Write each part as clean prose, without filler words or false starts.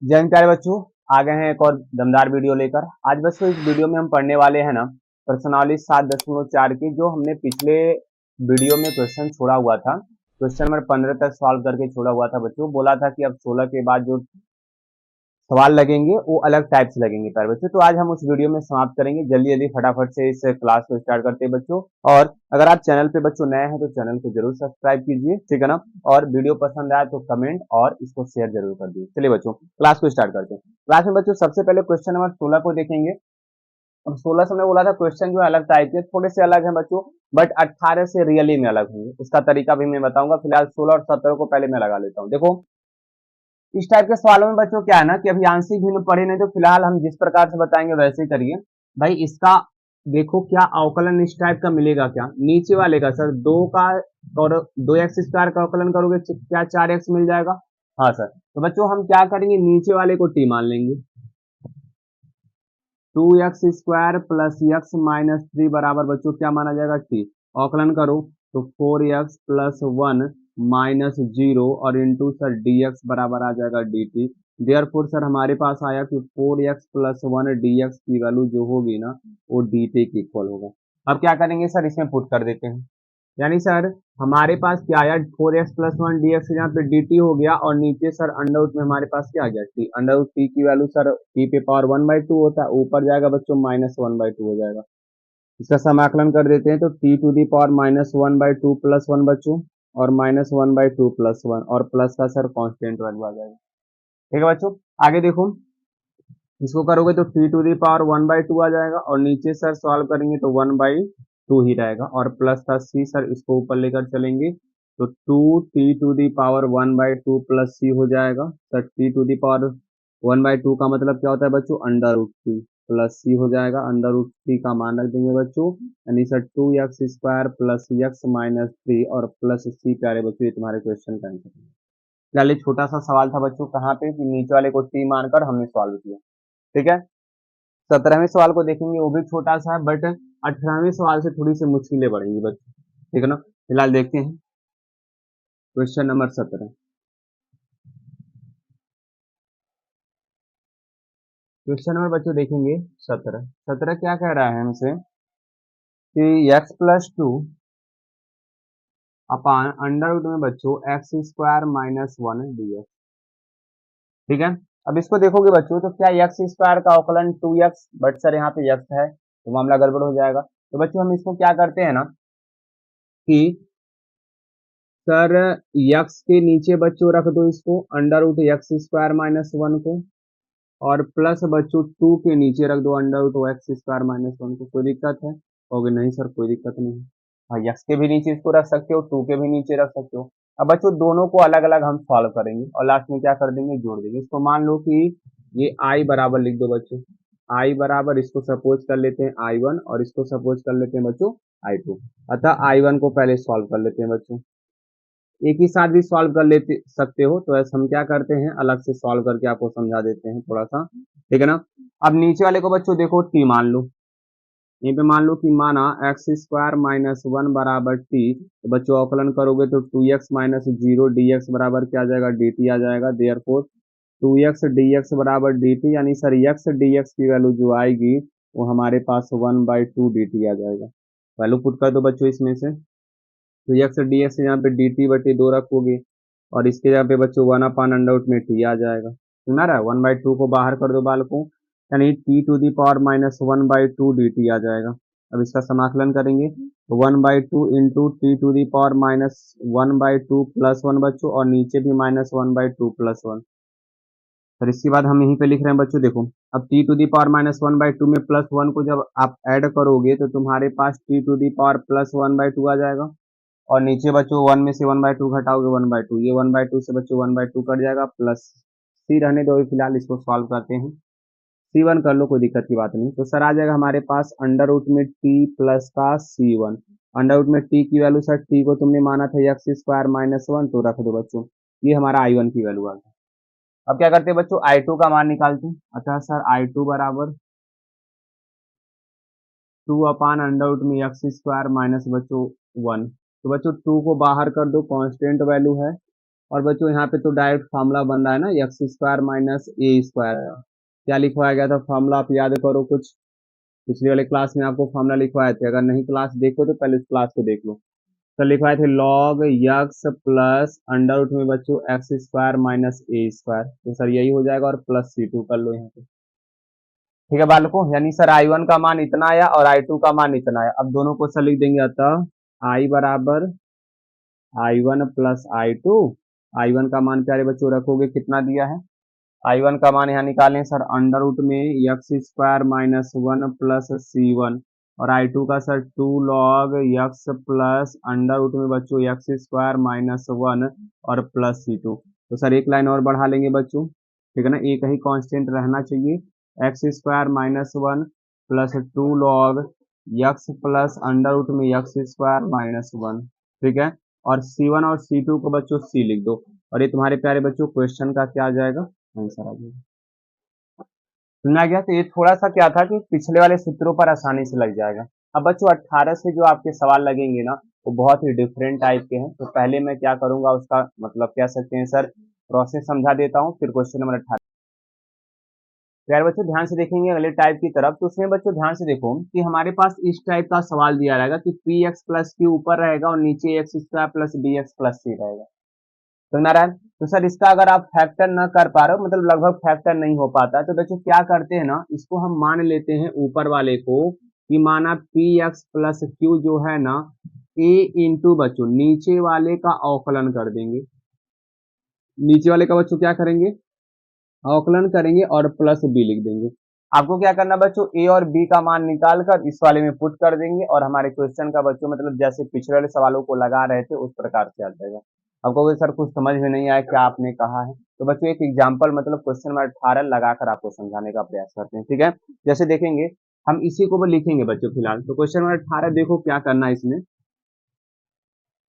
जय हिंद प्यारे बच्चों। आ गए हैं एक और दमदार वीडियो लेकर। आज बच्चों इस वीडियो में हम पढ़ने वाले हैं ना प्रश्नावली 7.4 की, जो हमने पिछले वीडियो में क्वेश्चन छोड़ा हुआ था। क्वेश्चन नंबर 15 तक सॉल्व करके छोड़ा हुआ था बच्चों। बोला था कि अब 16 के बाद जो सवाल लगेंगे वो अलग टाइप से लगेंगे प्यारे बच्चों। तो आज हम उस वीडियो में समाप्त करेंगे। जल्दी जल्दी फटाफट से इस क्लास को स्टार्ट करते हैं बच्चों। और अगर आप चैनल पे बच्चों नए हैं तो चैनल को जरूर सब्सक्राइब कीजिए, ठीक है ना। और वीडियो पसंद आए तो कमेंट और इसको शेयर जरूर कर दीजिए। चलिए बच्चों क्लास को स्टार्ट करते हैं। क्लास में बच्चों सबसे पहले क्वेश्चन नंबर 16 को देखेंगे। अब 16 से हमने बोला था क्वेश्चन जो है अलग टाइप के, थोड़े से अलग है बच्चों, बट 18 से रियली में अलग होंगे। उसका तरीका भी मैं बताऊंगा। फिलहाल 16 और 17 को पहले मैं लगा लेता हूँ। देखो इस टाइप के सवालों में बच्चों क्या है ना कि अभी आंशिक भिन्न पढ़े नहीं, तो फिलहाल हम जिस प्रकार से बताएंगे वैसे ही करिए भाई। इसका देखो क्या अवकलन इस टाइप का मिलेगा। क्या नीचे वाले का सर 2 का और 2x² का अवकलन करोगे क्या 4x मिल जाएगा। हाँ सर, तो बच्चों हम क्या करेंगे, नीचे वाले को t मान लेंगे। 2x² प्लस x माइनस 3 बराबर बच्चों क्या माना जाएगा t। अवकलन करो तो 4x प्लस 1 माइनस 0 और इंटू सर dx बराबर आ जाएगा dt। देयरफॉर सर हमारे पास आया कि 4x प्लस 1 dx की वैल्यू जो होगी ना वो dt के इक्वल होगा। अब क्या करेंगे सर, इसमें पुट कर देते हैं। यानी सर हमारे पास क्या आया, 4x प्लस 1 dx यहाँ पे dt हो गया, और नीचे सर अंडर रूट में हमारे पास क्या आ गया t। अंडर रूट t की वैल्यू सर t पे पावर 1/2 होता है, ऊपर जाएगा बच्चों -1/2 हो जाएगा। इसका समाकलन कर देते हैं तो t to the power -1/2 plus 1 बच्चों, और -1/2 प्लस 1, और प्लस का सर कांस्टेंट वैल्यू आ जाएगा। ठीक है बच्चों, आगे देखो इसको करोगे तो t टू दी पावर 1/2 आ जाएगा, और नीचे सर सॉल्व करेंगे तो 1/2 ही रहेगा, और प्लस का c सर इसको ऊपर लेकर चलेंगे तो 2t to the power 1/2 plus c हो जाएगा। Sir t to the power 1/2 का मतलब क्या होता है बच्चों, under root T plus C हो जाएगा। अंडर रूट टी का मान रख देंगे बच्चों, यानी sir 2x² plus x minus 3 और प्लस सी। प्यारे बच्चों ये तुम्हारे क्वेश्चन का आंसर है। फिलहाल एक छोटा सा सवाल था बच्चों, कहाँ पे कि नीचे वाले को टी मानकर हमने सॉल्व किया। ठीक है, 17वें सवाल को देखेंगे, वो भी छोटा सा है, बट 18वें सवाल से थोड़ी सी मुश्किलें बढ़ेंगी बच्चों, ठीक है ना। फिलहाल देखते हैं क्वेश्चन नंबर 17। क्वेश्चन नंबर बच्चों देखेंगे 17। 17 क्या कह रहा है हमसे कि x+2 अपान अंडर रूट में बच्चों x² माइनस 1 dx। ठीक है, अब इसको देखोगे बच्चों तो क्या x² का अवकलन 2x, बट सर यहाँ पे x है तो मामला गड़बड़ हो जाएगा। तो बच्चों हम इसको क्या करते हैं ना कि सर यक्स के नीचे बच्चों रख दो इसको अंडर रूट x² माइनस 1 को, और प्लस बच्चों 2 के नीचे रख दो अंडर रूट x² माइनस 1 को। कोई दिक्कत है? होगी नहीं सर, कोई दिक्कत नहीं है। हाँ, यक्स के भी नीचे इसको रख सकते हो, 2 के भी नीचे रख सकते हो। अब बच्चों दोनों को अलग अलग हम सॉल्व करेंगे और लास्ट में क्या कर देंगे, जोड़ देंगे। इसको मान लो कि ये आई बराबर लिख दो बच्चों। आई बराबर इसको सपोज कर लेते हैं I1, और इसको सपोज कर लेते हैं बच्चों I2। अतः I1 को पहले सॉल्व कर लेते हैं बच्चों। एक ही साथ भी सॉल्व कर लेते सकते हो, तो ऐसा हम क्या करते हैं अलग से सॉल्व करके आपको समझा देते हैं थोड़ा सा, ठीक है ना। अब नीचे वाले को बच्चों देखो टी मान लो। यहीं पे मान लो कि माना x² माइनस 1 बराबर टी, तो बच्चों अवकलन करोगे तो 2x माइनस 0 dx बराबर क्या आ जाएगा, dt आ जाएगा। देयरफॉर 2x dx बराबर dt, यानी सर x dx की वैल्यू जो आएगी वो हमारे पास 1/2 dt आ जाएगा। वैल्यू पुट कर दो बच्चों इसमें से, तो एक्स डी एक्स यहाँ पे डी टी बटे 2 रखोगे, और इसके यहाँ पे बच्चों 1/√में टी आ जाएगा। सुना रहा है, 1/2 को बाहर कर दो बालकों, यानी t to the power minus 1/2 d t आ जाएगा। अब इसका समाकलन करेंगे तो 1/2 into t to the power minus 1/2 plus 1 बच्चों, और नीचे भी -1/2 प्लस 1। फिर इसके बाद हम यहीं पे लिख रहे हैं बच्चों, देखो अब टी टू दी पावर -1/2 में प्लस 1 को जब आप ऐड करोगे तो तुम्हारे पास t to the power plus 1/2 आ जाएगा, और नीचे बच्चों 1 में से 1/2 घटाओगे 1/2, ये 1/2 से बच्चों 1/2 कट जाएगा, प्लस सी रहने दो। फिलहाल इसको सॉल्व करते हैं, C1 कर लो, कोई दिक्कत की बात नहीं। तो सर आ जाएगा हमारे पास अंडर रूट में टी प्लस का C1। अंडर रूट में टी की वैल्यू, सर टी को तुमने माना था x² माइनस 1, तो रख दो बच्चों। ये हमारा I1 की वैल्यू आ गई। अब क्या करते हैं बच्चों, I2 का मान निकालते हैं। अतः सर I2 बराबर 2/√में x² माइनस बच्चों 1। तो बच्चों 2 को बाहर कर दो, कांस्टेंट वैल्यू है, और बच्चों यहाँ पे तो डायरेक्ट फॉर्मूला बन रहा है ना, x square minus a square. क्या लिखवाया गया था फॉर्मूला, आप याद करो कुछ, पिछले वाले क्लास में आपको फॉर्मूला लिखवाए थे, अगर नहीं क्लास देखो तो पहले उस क्लास को देख लो। तो लिखवाए थे log x plus under root में बच्चों x square minus a square, तो सर यही हो जाएगा, और प्लस C2 कर लो यहाँ पे। ठीक है बालकों, यानी सर I1 का मान इतना आया और I2 का मान इतना आया। अब दोनों को सर लिख देंगे, अतः I बराबर I1 प्लस I2। I1 का मान प्यारे बच्चों रखोगे कितना दिया है, I1 का मान यहाँ निकालें सर अंडर रूट में x square minus 1 plus C1, और I2 का sir 2 log x plus under root में बच्चों एक्स स्क्वायर माइनस 1 और प्लस C2। तो सर एक लाइन और बढ़ा लेंगे बच्चों, ठीक है ना, एक ही कांस्टेंट रहना चाहिए, x square minus 1 plus 2 log x plus under root में एक्स स्क्वायर माइनस 1, ठीक है। और C1 और C2 को बच्चों C लिख दो, और ये तुम्हारे प्यारे बच्चों क्वेश्चन का क्या आ जाएगा, आंसर आ जाएगा। सुना गया, तो ये थोड़ा सा क्या था कि पिछले वाले सूत्रों पर आसानी से लग जाएगा। अब बच्चों 18 से जो आपके सवाल लगेंगे ना, वो बहुत ही डिफरेंट टाइप के हैं। तो पहले मैं क्या करूंगा, उसका मतलब कह सकते हैं सर प्रोसेस समझा देता हूँ, फिर क्वेश्चन नंबर 18। यार बच्चों ध्यान से देखेंगे अगले टाइप की तरफ, तो उसमें बच्चों ध्यान से देखो कि हमारे पास इस टाइप का सवाल दिया रहेगा कि पी एक्स प्लस क्यू ऊपर रहेगा और नीचे x square plus b x plus c रहेगा। तो नारायण, तो सर इसका अगर आप फैक्टर न कर पा रहे हो, मतलब लगभग फैक्टर नहीं हो पाता, तो बच्चों क्या करते हैं ना, इसको हम मान लेते हैं ऊपर वाले को कि माना पी एक्स प्लस क्यू जो है ना, ए इंटू बच्चों नीचे वाले का अवकलन कर देंगे। नीचे वाले का बच्चों क्या करेंगे, अवकलन करेंगे और प्लस बी लिख देंगे। आपको क्या करना बच्चों, ए और बी का मान निकाल कर इस वाले में पुट कर देंगे, और हमारे क्वेश्चन का बच्चों मतलब जैसे पिछले वाले सवालों को लगा रहे थे उस प्रकार से आ जाएगा। आपको सर कुछ समझ में नहीं आया क्या आपने कहा है, तो बच्चों एक एग्जाम्पल मतलब क्वेश्चन नंबर 18 लगाकर आपको समझाने का प्रयास करते हैं, ठीक है। जैसे देखेंगे हम इसी को भी लिखेंगे बच्चों फिलहाल, तो क्वेश्चन नंबर 18 देखो क्या करना है इसमें।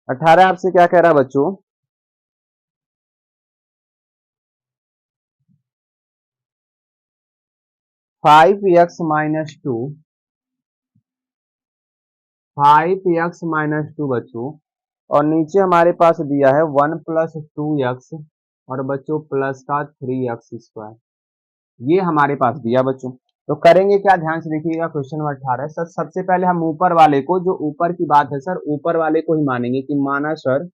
18 आपसे क्या कह रहा है बच्चों, 5x-2, 5x-2 बच्चों, और नीचे हमारे पास दिया है 1 प्लस 2x और बच्चों प्लस का 3x स्क्वायर, ये हमारे पास दिया बच्चों। तो करेंगे क्या, ध्यान से देखिएगा क्वेश्चन नंबर 18 सर। सबसे पहले हम ऊपर वाले को, जो ऊपर की बात है सर, ऊपर वाले को ही मानेंगे कि माना सर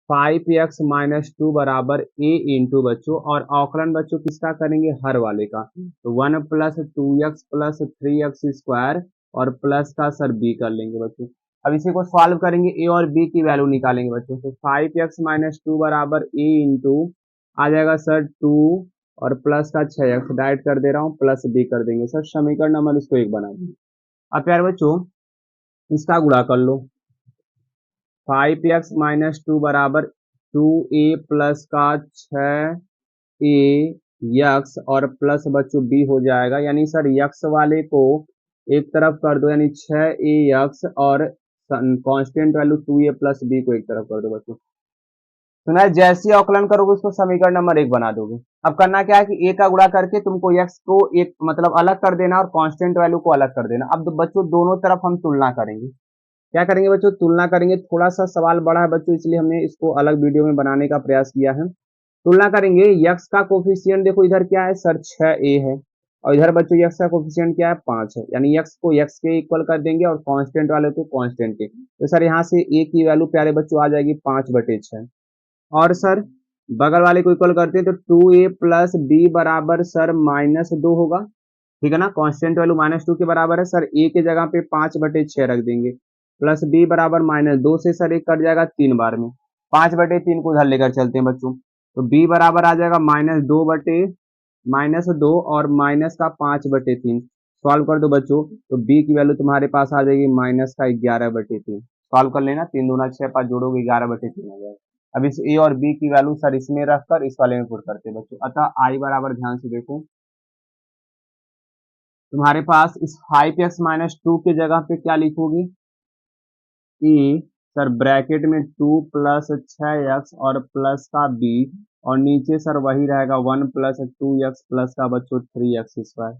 5x-2 बराबर a इंटू बच्चों, और अवकलन बच्चों किसका करेंगे, हर वाले का, तो 1 plus 2x plus 3x square और प्लस का सर b कर लेंगे बच्चों। अब इसी को सॉल्व करेंगे, a और b की वैल्यू निकालेंगे बच्चों, तो 5x-2 बराबर a इंटू आ जाएगा सर 2 और प्लस का 6x, डायरेक्ट कर दे रहा हूँ, प्लस b कर देंगे सर, समीकरण नंबर इसको 1 बना देंगे। अब प्यारे बच्चों इसका गुणा कर लो, 5x-2 बराबर 2a प्लस का 6a यक्स और प्लस बच्चों b हो जाएगा, यानी सर यक्स वाले को एक तरफ कर दो, यानी 6a यक्स, और constant value 2a plus b को एक तरफ कर दो बच्चों। सुना है, जैसे अवकलन करोगे उसको समीकरण नंबर 1 बना दोगे। अब करना क्या है कि a का गुणा करके तुमको x को एक मतलब अलग कर देना और कांस्टेंट वैल्यू को अलग कर देना। अब बच्चों दोनों तरफ हम तुलना करेंगे, क्या करेंगे बच्चों, तुलना करेंगे। थोड़ा सा सवाल बड़ा है बच्चों, इसलिए हमने इसको अलग वीडियो में बनाने का प्रयास किया है। तुलना करेंगे, यक्स का कोफिशिएंट देखो इधर क्या है सर 6a है, और इधर बच्चों यक्स का कोफिशिएंट क्या है 5 है, यानी यक्स को यक्स के इक्वल कर देंगे और कांस्टेंट वाले को कांस्टेंट के। तो सर यहाँ से a की वैल्यू प्यारे बच्चों आ जाएगी 5/6, और सर बगल वाले को इक्वल करते हैं तो 2a प्लस b बराबर सर -2 होगा, ठीक है ना, कांस्टेंट वैल्यू -2 के बराबर है सर, a के जगह पे 5/6 रख देंगे, प्लस b बराबर -2 से सर एक कट जाएगा 3 बार में, 5/3 को उधर लेकर चलते हैं बच्चों, तो b बराबर आ जाएगा -2 और माइनस का 5/3, सॉल्व कर दो बच्चों, तो b की वैल्यू तुम्हारे पास आ जाएगी -11/3। सॉल्व कर लेना, 3 दूना 6 पाँच जोड़ोगे 11/3 आ जाएगा। अब इस a और b की वैल्यू सर इसमें रखकर इस वाले में पुट करते हैं बच्चों, अतः i बराबर ध्यान से देखो तुम्हारे पास इस 5x-2 के जगह पे क्या लिखोगे, e सर ब्रैकेट में 2 प्लस 6x और प्लस का b, और नीचे सर वही रहेगा 1 प्लस 2x प्लस का बच्चों 3x स्क्वायर,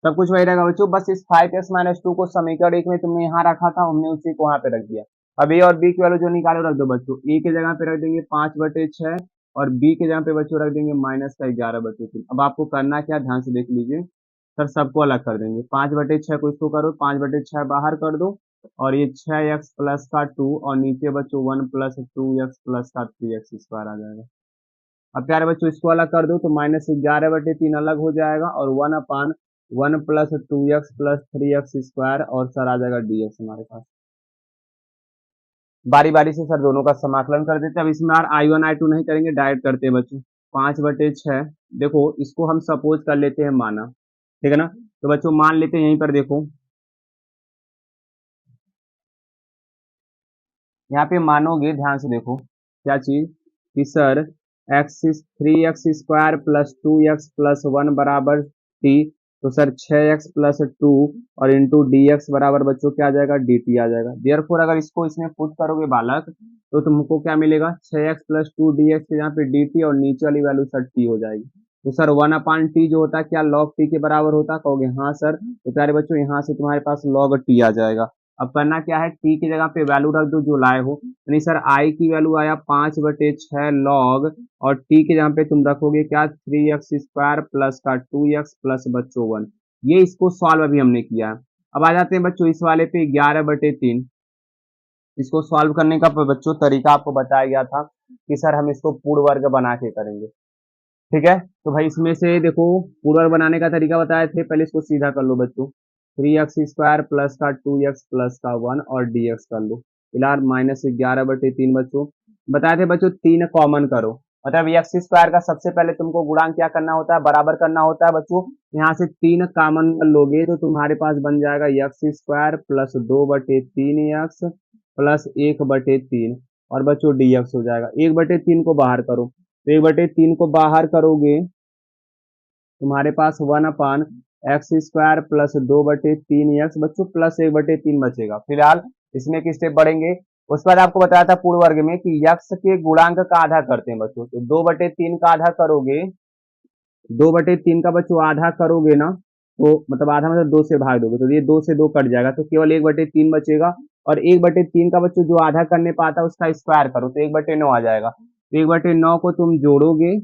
सब कुछ वही रहेगा बच्चों। बस इस 5x-2 को समीकरण 1 में तुमने यहाँ रखा था, हमने उसी को वहां पे रख दिया। अब ए और बी की वैल्यू जो निकाले रख दो बच्चों, ए के जगह पे रख देंगे 5/6 और बी के जगह पे बच्चों रख देंगे -11/3। अब आपको करना क्या, ध्यान से देख लीजिए सर, सबको अलग कर देंगे। 5/6 को इसको करो, 5/6 बाहर कर दो और ये 6x प्लस का 2 और नीचे बच्चों 1 प्लस 2x प्लस का 3x स्क्वायर आ जाएगा। अब प्यारे बच्चों इसको अलग कर दो तो -11/3 अलग हो जाएगा और 1/1 plus 2x plus 3x square और सर आ जाएगा dx हमारे पास। बारी बारी से सर दोनों का समाकलन कर देते हैं। अब इसमें यार I1 I2 नहीं करेंगे, डायरेक्ट करते हैं बच्चों। 5/6 देखो इसको हम सपोज कर लेते हैं माना, ठीक है ना। तो बच्चों मान लेते हैं यहीं पर देखो, यहाँ पे मानोगे ध्यान से देखो क्या चीज कि sir x 3x² plus 2x plus 1 बराबर t, तो सर 6x प्लस 2 और इंटू dx बराबर बच्चों क्या आ जाएगा, dt आ जाएगा। देयरफॉर अगर इसको इसमें पुट करोगे बालक तो तुमको क्या मिलेगा, 6x प्लस 2 dx के यहाँ पे dt और नीचे वाली वैल्यू सर t हो जाएगी। तो सर 1/t जो होता है क्या log t के बराबर होता है, कहोगे हाँ सर। तो प्यारे बच्चों यहाँ से तुम्हारे पास log t आ जाएगा। अब करना क्या है, t की जगह पे वैल्यू रख दो जो लाए हो, यानी सर i की वैल्यू आया 5/6 log और t के जगह पे तुम रखोगे क्या 3x² प्लस का 2x प्लस बच्चों 1। ये इसको सॉल्व अभी हमने किया है। अब आ जाते हैं बच्चों इस वाले पे 11/3। इसको सॉल्व करने का बच्चों तरीका आपको बताया गया था कि सर हम इसको पूर्ण वर्ग बना के करेंगे, ठीक है। तो भाई इसमें से देखो पूर्ण वर्ग बनाने का तरीका बताए थे, पहले इसको सीधा कर लो बच्चों, 3x² प्लस का 2x प्लस का 1 और dx कर लो। फिलहाल -11/3 बच्चों बताए थे बच्चों, 3 कॉमन करो, मतलब x² का सबसे पहले तुमको गुणांक क्या करना होता है, बराबर करना होता है बच्चों। यहाँ से 3 कॉमन लोगे तो तुम्हारे पास बन जाएगा x² प्लस 2/3x प्लस 1/3 और बच्चों dx हो जाएगा। 1/3 को बाहर करो, तो 1/3 को बाहर करोगे तुम्हारे पास 1/x² प्लस 2/3x बच्चों प्लस 1/3 बचेगा। फिलहाल इसमें एक स्टेप बढ़ेंगे, उसके बाद आपको बताया था पूर्ण वर्ग में कि यक्ष के गुणांक का आधा करते हैं बच्चों, तो 2/3 का आधा करोगे, 2/3 का बच्चों आधा करोगे ना, तो मतलब आधा मतलब 2 से भाग दोगे तो ये 2 से 2 कट जाएगा, तो केवल 1/3 बचेगा। और 1/3 का बच्चों जो आधा करने पाता है उसका स्क्वायर करो तो 1/9 आ जाएगा। तो 1/9 को तुम जोड़ोगे,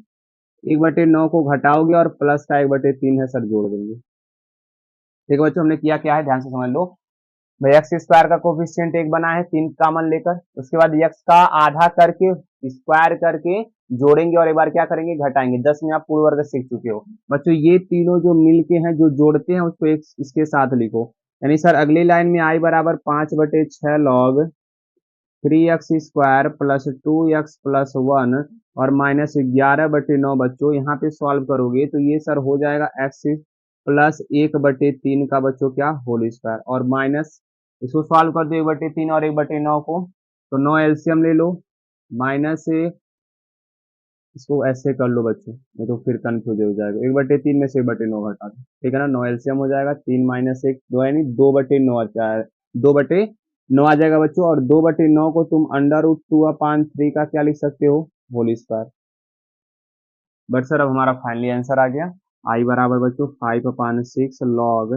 1/9 को घटाओगे और प्लस का 1/3 है सर जोड़ देंगे। ठीक है बच्चों, हमने किया क्या है ध्यान से समझ लो। भाई x² का कोफिशिएंट 1 बना है 3 कॉमन लेकर, उसके बाद x का आधा करके स्क्वायर करके जोड़ेंगे और एक बार क्या करेंगे, घटाएंगे। 10 में आप पूर्ण वर्ग सीख चुके हो बच्चों। ये तीनों जो मिलके हैं जो जोड़ते हैं उसको एक इसके साथ लिखो, यानी सर अगली लाइन में i बराबर 5/6 log 3x² plus 2x plus 1 और -11/9 बच्चों यहाँ पे सॉल्व करोगे तो ये सर हो जाएगा x प्लस 1/3 का बच्चों क्या होल स्क्वायर और माइनस, इसको सॉल्व कर दो 1/3 और 1/9 को, तो 9 एलसीएम ले लो, माइनस से इसको ऐसे कर लो बच्चों, नहीं तो फिर कंफ्यूज हो जाएगा। 1/3 में से 1/9 घटा दो, ठीक है ना। 9 एलसीएम हो जाएगा, 3 माइनस 1 2 यानी 2/9 आता है, 2/9 आ जाएगा बच्चों। और 2/9 को तुम √2/3 का क्या लिख सकते हो, होल स्क्वायर। बट सर अब हमारा फाइनली आंसर आ गया, आई बराबर बच्चों 5/6 log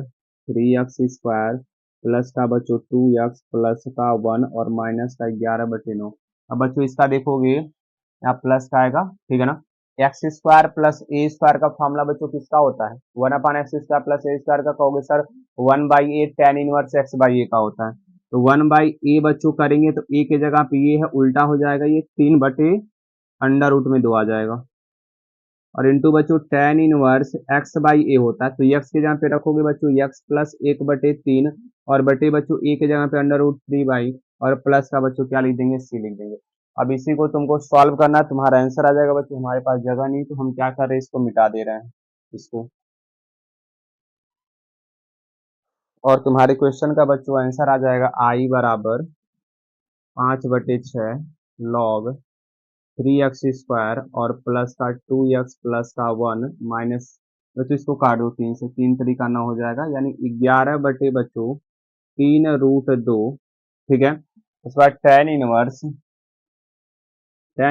3x² प्लस का बच्चों 2x प्लस का 1 और माइनस का 11/9। अब बच्चों इसका देखोगे यहाँ प्लस का आएगा, ठीक है ना। x² प्लस a² का फॉर्मूला बच्चों किसका होता है, 1/x² प्लस a² का कहोगे sir 1/a tan inverse x/a का होता है। तो 1/a बच्चों करेंगे तो a के जगह पे ये है उल्टा हो जाएगा, ये 3/√2 आ जाएगा और इंटू बच्चों tan इनवर्स x/a होता है, तो x के जगह पे रखोगे बच्चों x प्लस 1/3 और बटे बच्चों a के जगह पे √3 और प्लस का बच्चों क्या लिख देंगे, c लिख देंगे। अब इसी को तुमको सॉल्व करना है, तुम्हारा आंसर आ जाएगा बच्चों। हमारे पास जगह नहीं तो हम क्या कर रहे हैं, इसको मिटा दे रहे हैं इसको, और तुम्हारे क्वेश्चन का बच्चों आंसर आ जाएगा i बराबर 5/6 log 3x² और प्लस का 2x प्लस का 1 माइनस, बच्चों इसको काट दो 3 से, 3 तरीका ना हो जाएगा, यानी 11 बटे बच्चों 3√2, ठीक है। उसके बाद tan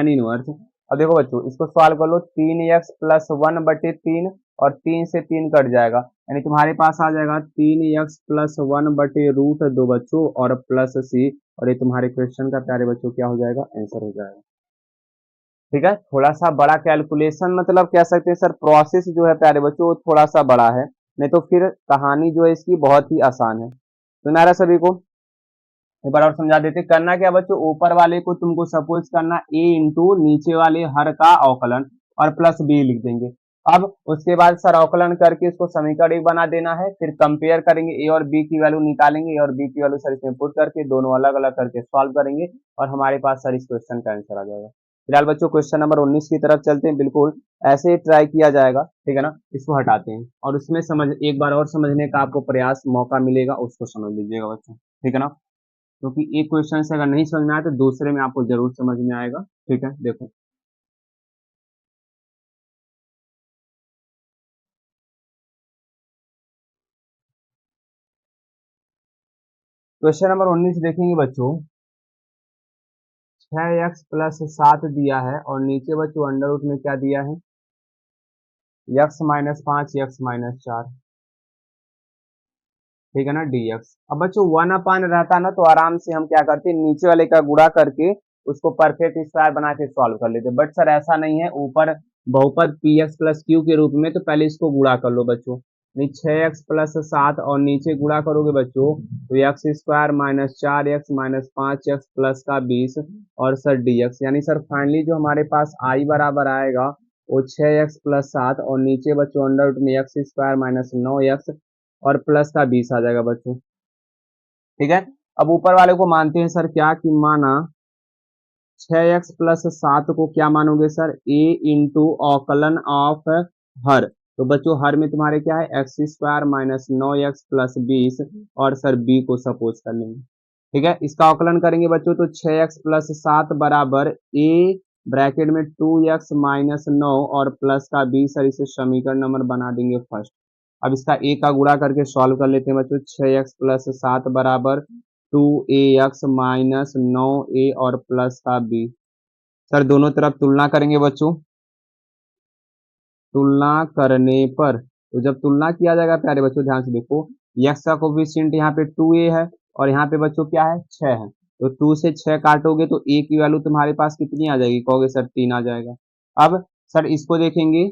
इनवर्स। अब देखो बच्चों इसको सॉल्व कर लो, 3x प्लस 1/3 और 3 से 3 कट जाएगा, यानी तुम्हारे पास आ जाएगा 3x प्लस 1/√2 बच्चों और प्लस c। और ये तुम्हारे क्वेश्चन का प्यारे बच्चों क्या हो जाएगा, आंसर हो जाएगा। ठीक है, थोड़ा सा बड़ा कैलकुलेशन, मतलब कह सकते हैं सर प्रोसेस जो है प्यारे बच्चों वो थोड़ा सा बड़ा है, नहीं तो फिर कहानी जो है इसकी बहुत ही आसान है। तो नारा सभी को एक बार और समझा देते, करना क्या बच्चों, ऊपर वाले को तुमको सपोज करना a इंटू नीचे वाले हर का अवकलन और प्लस b लिख देंगे। अब उसके बाद सर अवकलन करके इसको समीकरण एक बना देना है, फिर कंपेयर करेंगे, a और b की वैल्यू निकालेंगे और b की वैल्यू सर इसमें पुट करके दोनों अलग अलग करके सॉल्व करेंगे और हमारे पास सर इस क्वेश्चन का आंसर आ जाएगा। फिलहाल बच्चों क्वेश्चन नंबर 19 की तरफ चलते हैं, बिल्कुल ऐसे ही ट्राई किया जाएगा, ठीक है ना। इसको हटाते हैं और उसमें समझ एक बार और समझने का आपको प्रयास मौका मिलेगा, उसको समझ लीजिएगा बच्चों, ठीक है ना। क्योंकि एक क्वेश्चन से अगर नहीं समझ में आया तो दूसरे में आपको जरूर समझ में आएगा, ठीक है। देखो क्वेश्चन नंबर 19 देखेंगे बच्चों, 6x प्लस 7 दिया है और नीचे बच्चों अंडर रूट में क्या दिया है, x माइनस 5 x माइनस 4, ठीक है ना, dx। अब बच्चों वन अपान रहता ना तो आराम से हम क्या करते नीचे वाले का गुणा करके उसको परफेक्ट स्क्वायर बना के सॉल्व कर लेते, बट सर ऐसा नहीं है, ऊपर बहुपद पी एक्स प्लस क्यू के रूप में, तो पहले इसको गुणा कर लो बच्चों, नहीं 6x प्लस 7 और नीचे गुणा करोगे बच्चों तो x square minus 4x minus 5x plus का 20 और सर dx, यानी सर फाइनली जो हमारे पास आई बराबर आएगा वो 6x प्लस 7 और नीचे बच्चों अंडर रूट में एक्स स्क्वायर माइनस 9x और प्लस का 20 आ जाएगा बच्चों, ठीक है। अब ऊपर वाले को मानते हैं सर क्या, कि माना 6x प्लस 7 को क्या मानोगे सर, a इंटू अवकलन ऑफ हर, तो बच्चों हर में तुम्हारे क्या है x square minus 9x plus 20 और सर b को सपोज कर लेंगे, ठीक है। इसका अवकलन करेंगे बच्चों तो 6x प्लस 7 बराबर a ब्रैकेट में 2x माइनस 9 और प्लस का 20, सर इसे समीकरण नंबर बना देंगे फर्स्ट। अब इसका a का गुणा करके सॉल्व कर लेते हैं बच्चों, 6x प्लस 7 बराबर 2ax माइनस 9a और प्लस का b, सर दोनों तरफ तुलना करेंगे बच्चों, तुलना करने पर तो जब तुलना किया जाएगा प्यारे बच्चों ध्यान से देखो, x का कोफिशिएंट यहाँ पे 2a है और यहाँ पे बच्चों क्या है 6 है, तो 2 से 6 काटोगे तो a की वैल्यू तुम्हारे पास कितनी आ जाएगी, कहोगे सर 3 आ जाएगा। अब सर इसको देखेंगे,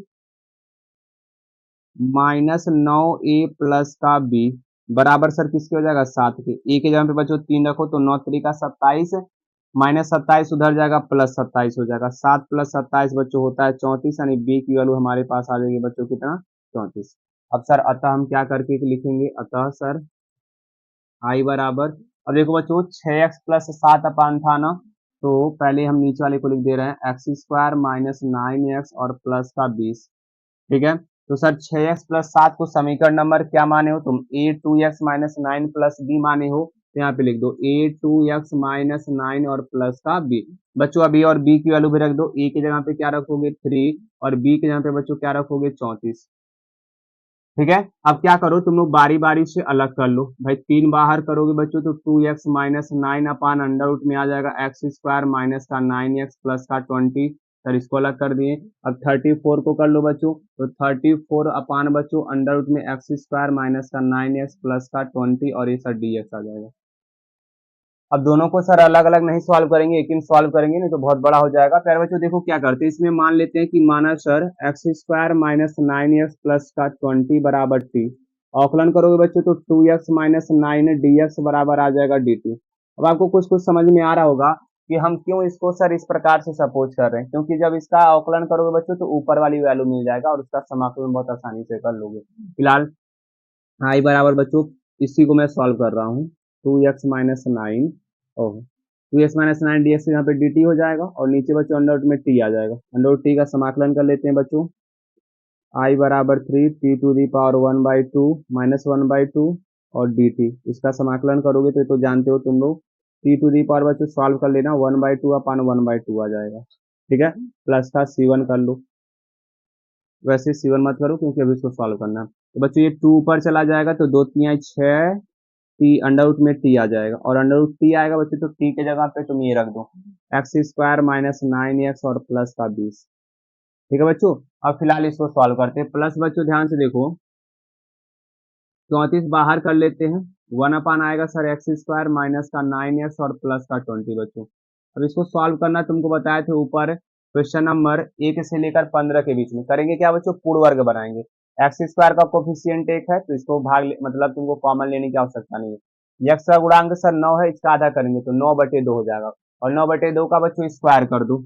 माइनस 9a प्लस का b बराबर सर किसके हो जाएगा 7 के, a के जगह पे बच्चों 3 रखो तो 9 3 का 27 माइनस 27 उधर जाएगा प्लस 27 हो जाएगा, 7 प्लस 27 बच्चों होता है 34, यानी b की वैल्यू हमारे पास आ जाएगी बच्चों कितना 34। अब सर अतः हम क्या करके लिखेंगे, अतः सर i बराबर, अब देखो बच्चों 6x प्लस 7 अपान था ना, तो पहले हम नीचे वाले को लिख दे रहे हैं एक्स स्क्वायर माइनस 9x और प्लस का 20, ठीक है। तो सर 6x प्लस 7 को समीकरण नंबर क्या माने हो तुम, a 2x minus 9 plus b माने हो, तो यहाँ पे लिख दो a 2x माइनस 9 और प्लस का b। बच्चों अब a और b की वैल्यू भी रख दो, a की जगह पे क्या रखोगे 3 और b की जगह पे बच्चों क्या रखोगे 34, ठीक है। अब क्या करो तुम लोग बारी बारी से अलग कर लो भाई, 3 बाहर करोगे बच्चों तो 2x minus 9 upon under root में आ जाएगा एक्स स्क्वायर माइनस का 9x प्लस का 20, सर इसको अलग कर दिए। अब 34 को कर लो बच्चों, तो 34 अपान बच्चों अंडर रूट में एक्स स्क्वायर माइनस का 9x प्लस का 20 और ये सर dx आ जाएगा। अब दोनों को सर अलग अलग नहीं सॉल्व करेंगे, एक ही सॉल्व करेंगे नहीं तो बहुत बड़ा हो जाएगा। प्यारे बच्चों देखो क्या करते हैं, इसमें मान लेते हैं कि माना sir x square minus 9x plus का 20 बराबर t, औकलन करोगे बच्चों तो 2x माइनस 9 dx बराबर आ जाएगा dt। अब आपको कुछ कुछ समझ में आ रहा होगा कि हम क्यों इसको सर इस प्रकार से सपोज कर रहे हैं, क्योंकि जब इसका औकलन करोगे बच्चों तो ऊपर वाली वैल्यू मिल जाएगा और उसका समाकलन बहुत आसानी से कर लोगे। फिलहाल आई बराबर बच्चों इसी को मैं सॉल्व कर रहा हूँ, 2x माइनस 9 ओह 2x माइनस 9 डी एक्स यहाँ पे डी टी हो जाएगा और नीचे बच्चों अंडर रूट में टी आ जाएगा, अंडर रूट टी का समाकलन कर लेते हैं बच्चों, आई बराबर 3 t to the power 1/2 minus 1/2 और डी टी, इसका समाकलन करोगे तो जानते हो तुम लोग टी टू दी पावर बच्चों सॉल्व कर लेना 1/2 अपान 1/2 आ जाएगा, ठीक है। प्लस का C1 कर लो, वैसे C1 मत करो क्योंकि अभी इसको सॉल्व करना है। तो बच्चों ये 2 ऊपर चला जाएगा तो 2 3 6 टी अंडर रूट में टी आ जाएगा और अंडर रूट टी आएगा बच्चों तो टी के जगह पे तुम ये रख दो एक्स स्क्वायर माइनस 9x और प्लस का 20, ठीक है बच्चों। अब फिलहाल इसको सॉल्व करते हैं, प्लस बच्चों ध्यान से देखो 34 बाहर कर लेते हैं वन अपान आएगा सर एक्स स्क्वायर माइनस का 9x और प्लस का 20 बच्चों। अब इसको सॉल्व करना तुमको बताए थे ऊपर क्वेश्चन नंबर 1 से लेकर 15 के बीच में। करेंगे क्या बच्चों, पूर्ण वर्ग बनाएंगे। एक्स स्क्वायर का कोफिशिएंट 1 है तो इसको मतलब तुमको कॉमन लेने की आवश्यकता नहीं है। एक्स का गुणांक सर 9 है, इसका आधा करेंगे तो 9/2 हो जाएगा, और 9/2 का बच्चों स्क्वायर कर दो।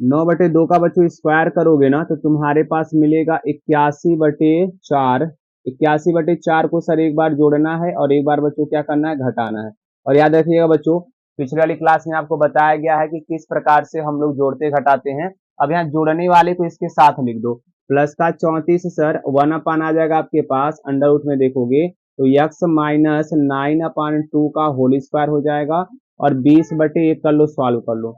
9/2 का बच्चों स्क्वायर करोगे ना तो तुम्हारे पास मिलेगा 81/4। 81/4 को सर एक बार जोड़ना है और एक बार बच्चों क्या करना है, घटाना है। और याद रखिएगा बच्चों, पिछले वाली क्लास में आपको बताया गया है कि किस प्रकार से हम लोग जोड़ते घटाते हैं। अब यहाँ जोड़ने वाले को इसके साथ लिख दो। प्लस का 34 सर 1 अपान आ जाएगा आपके पास, अंडर रूट में देखोगे तो x माइनस 9/2 का होल स्क्वायर हो जाएगा, और 20/1 कर लो, सॉल्व कर लो।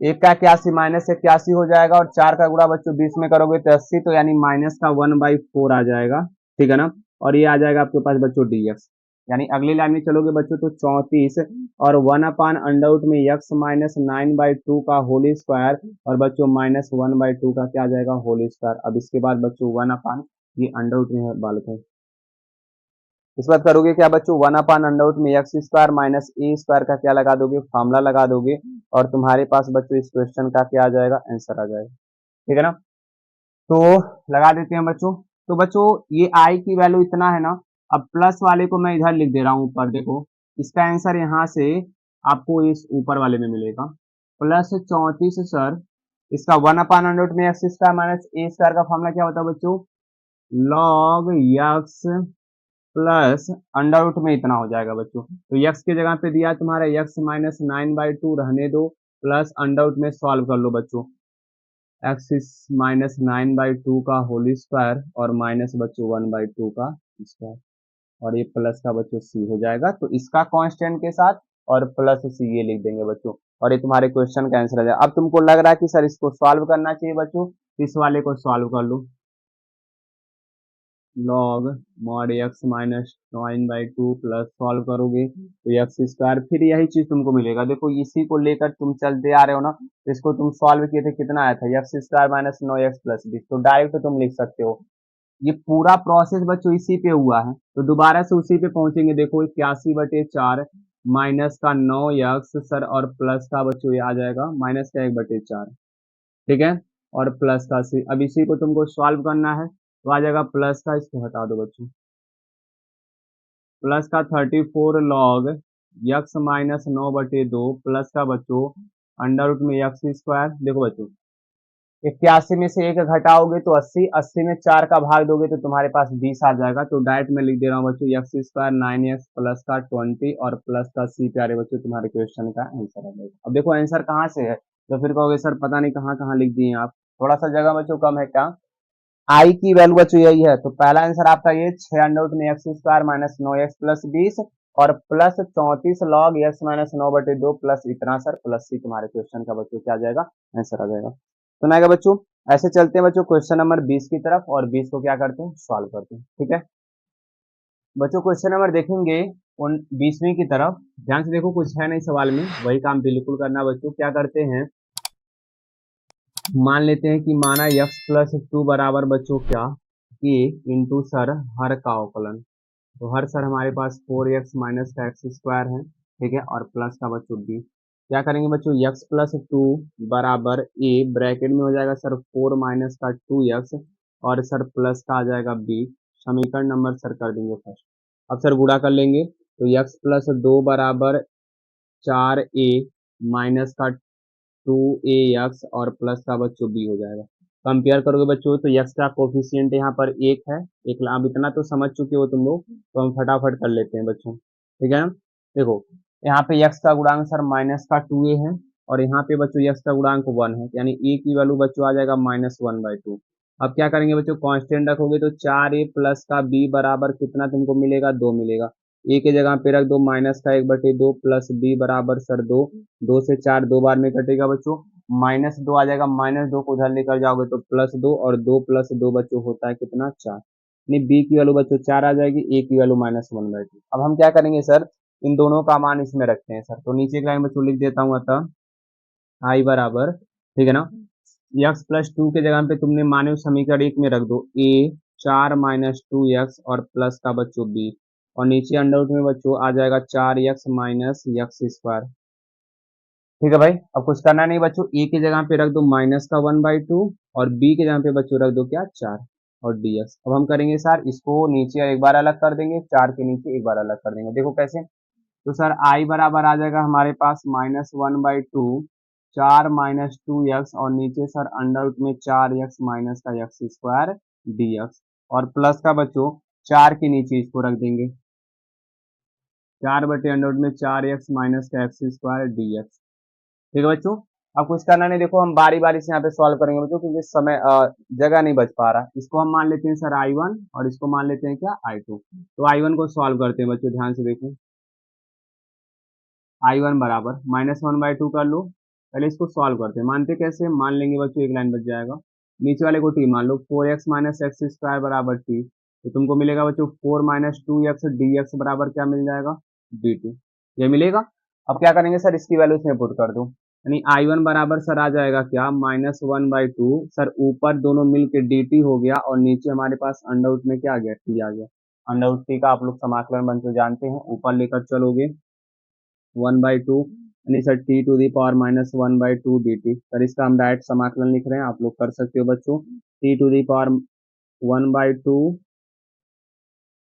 1 का 81 माइनस 81 हो जाएगा, और 4 का गुणा बच्चों 20 में करोगे तो 80, तो यानी माइनस का 1/4 आ जाएगा, ठीक है ना। और ये आ जाएगा आपके पास बच्चों dx, यानी अगली लाइन में चलोगे बच्चों तो 34 और 1/√, में x माइनस 9/2 का होल स्क्वायर, और बच्चों माइनस 1/2 का क्या आ जाएगा, होल स्क्वायर। अब इसके बाद बच्चों 1/, ये अंडर रूट में बालक है। इस बात करोगे क्या बच्चों, 1/√, में x square minus a square का क्या लगा दोगे, फॉर्मूला लगा दोगे, और तुम्हारे पास बच्चों इस क्वेश्चन का क्या आ जाएगा, आंसर आ जाएगा, ठीक है ना। तो लगा देते हैं बच्चों। तो बच्चों ये आई की वैल्यू इतना है ना, अब प्लस वाले को मैं इधर लिख दे रहा हूं ऊपर, देखो इसका आंसर यहां से आपको इस ऊपर वाले में मिलेगा, प्लस 34 सर, इसका 1/√, में x square minus a square का फॉर्मूला क्या होता है बच्चों, log x plus under root में इतना हो जाएगा बच्चों। तो यक्स की जगह पे दिया तुम्हारा यक्स माइनस 9/2 रहने दो, प्लस अंडर रूट में सॉल्व कर लो बच्चों, एक्स माइनस 9/2 का होल स्क्वायर और माइनस बच्चों 1/2 का स्क्वायर, और ये प्लस का बच्चों सी हो जाएगा, तो इसका कांस्टेंट के साथ और प्लस सी ये लिख देंगे बच्चों, और ये तुम्हारे क्वेश्चन का आंसर आ जाएगा। अब तुमको लग रहा है कि सर इसको सॉल्व करना चाहिए बच्चों, इस वाले को सॉल्व कर लो, log mod x minus 9/2 plus solve करोगे तो एक्स स्क्वायर, फिर यही चीज तुमको मिलेगा। देखो इसी को लेकर तुम चलते आ रहे हो ना, तो इसको तुम सॉल्व किए थे, कितना आया था, x square minus 9x plus 20, तो डायरेक्ट तुम लिख सकते हो। ये पूरा प्रोसेस बच्चों इसी पे हुआ है, तो दोबारा से उसी पे पहुंचेंगे। देखो 81/4 माइनस का 9x सर, और प्लस का बच्चों ये आ जाएगा माइनस का 1/4, ठीक है, और प्लस का सी। अब इसी को तुमको सॉल्व करना है, तो आ जाएगा प्लस का, इसको हटा दो बच्चों, प्लस का 34 लॉग यक्स माइनस 9/2 प्लस का बच्चों अंडर रूट में यक्स स्क्वायर। देखो बच्चों 81 में से एक घटाओगे तो 80, 80 में 4 का भाग दोगे तो तुम्हारे पास 20 आ जाएगा, तो डायरेक्ट में लिख दे रहा हूँ बच्चों यक्स स्क्वायर 9x प्लस का 20 और प्लस का सी, प्यारे बच्चों तुम्हारे क्वेश्चन का आंसर आ जाएगा। अब देखो आंसर कहाँ से है, तो फिर कहोगे सर पता नहीं कहाँ कहाँ लिख दिए आप, थोड़ा सा जगह बच्चों कम है क्या। आई की वैल्यू बच्चों यही है, तो पहला आंसर आपका ये 6 में x square minus 9x plus 20 और plus 34 log x minus 9/2 plus इतना सर, प्लस सी तुम्हारे क्वेश्चन का बच्चों क्या आ जाएगा, आंसर आ जाएगा। तो ना बच्चों ऐसे चलते हैं बच्चों क्वेश्चन नंबर 20 की तरफ, और 20 को क्या करते हैं, सॉल्व करते हैं, ठीक है बच्चों। क्वेश्चन नंबर देखेंगे उन 20वीं की तरफ, ध्यान से देखो, कुछ है नहीं सवाल में, वही काम बिल्कुल करना बच्चों। क्या करते हैं, मान लेते हैं कि माना x+2 बराबर बच्चों क्या, a इंटू सर हर का अवकलन, तो हर सर हमारे पास 4x माइनस का एक्स स्क्वायर है, ठीक है, और प्लस का बच्चों b। क्या करेंगे बच्चों, x+2 बराबर a ब्रैकेट में हो जाएगा सर 4 माइनस का 2x, और सर प्लस का आ जाएगा b। समीकरण नंबर सर कर देंगे फर्स्ट। अब सर गुणा कर लेंगे, तो x+2 बराबर 4a माइनस का 2ax और प्लस का बच्चों b हो जाएगा। कंपेयर करोगे बच्चों तो x का कोफिशिएंट यहाँ पर 1 है, एक, अब इतना तो समझ चुके हो तुम लोग, तो हम फटाफट कर लेते हैं बच्चों, ठीक है ना। देखो यहाँ पे x का गुणांक सर माइनस का 2a है, और यहाँ पे बच्चों x का गुणांक 1 है, यानी a की वैल्यू बच्चों आ जाएगा -1/2। अब क्या करेंगे बच्चों, कांस्टेंट रखोगे तो 4a प्लस का b बराबर कितना तुमको मिलेगा, 2 मिलेगा। ए की जगह पे रख दो माइनस का 1/2 प्लस बी बराबर सर 2, 2 से 4 दो बार में कटेगा बच्चों, -2 आ जाएगा, -2 को उधर लेकर जाओगे तो +2, और 2 + 2 बच्चों होता है कितना, 4। यानी बी की वैल्यू बच्चों 4 आ जाएगी, ए की वैल्यू -1/2। अब हम क्या करेंगे सर, इन दोनों का मान इसमें रखते हैं सर, तो नीचे की लाइन बच्चों लिख देता हूँ, अतः आई बराबर, ठीक है ना, x+2 के जगह पे तुमने माने समीकरण 1 में रख दो a 4 माइनस 2x और प्लस का बच्चों b, और नीचे अंडर रूट में बच्चों आ जाएगा 4x माइनस एक्स स्क्वायर। ठीक है भाई, अब कुछ करना नहीं बच्चों, ए की जगह पे रख दो माइनस का 1/2 और बी के जगह पे बच्चों रख दो क्या 4 और dx। अब हम करेंगे सर इसको नीचे एक बार अलग कर देंगे, 4 के नीचे एक बार अलग कर देंगे, देखो कैसे। तो सर आई बराबर आ जाएगा हमारे पास -1/2 4 माइनस 2x और नीचे सर अंडर रूट में 4x माइनस का एक्स स्क्वायर dx, और प्लस का बच्चों 4 के नीचे इसको रख देंगे 4 बटे अंडर रूट में 4x माइनस का एक्स स्क्वायर dx। ठीक है बच्चों, अब कुछ करना नहीं, देखो हम बारी बारी से यहाँ पे सॉल्व करेंगे बच्चों, क्योंकि समय जगह नहीं बच पा रहा। इसको हम मान लेते हैं सर I1 और इसको मान लेते हैं क्या I2। तो I1 को सॉल्व करते हैं बच्चों, ध्यान से देखो। I1 बराबर -1/2 कर लो, पहले इसको सॉल्व करते हैं, मानते कैसे, मान लेंगे बच्चों, एक लाइन बच जाएगा, नीचे वाले को t मान लो, 4x माइनस एक्स स्क्वायर बराबर t, तो तुमको मिलेगा बच्चों 4 माइनस 2x dx बराबर क्या मिल जाएगा dt, ये मिलेगा। अब क्या करेंगे सर, इसकी वैल्यू इसमें पुट कर दो, यानी I1 बराबर सर आ जाएगा क्या -1/2, सर ऊपर दोनों मिल के dt हो गया और नीचे हमारे पास अंडर रूट में क्या आ गया t आ गया। अंडर रूट t का आप लोग समाकलन बन तो जानते हैं, ऊपर लेकर चलोगे 1/2 यानी sir t to the power -1/2 dt। Sir इसका हम डायरेक्ट समाकलन लिख रहे हैं, आप लोग कर सकते हो बच्चों, टी टू दी पावर 1/2,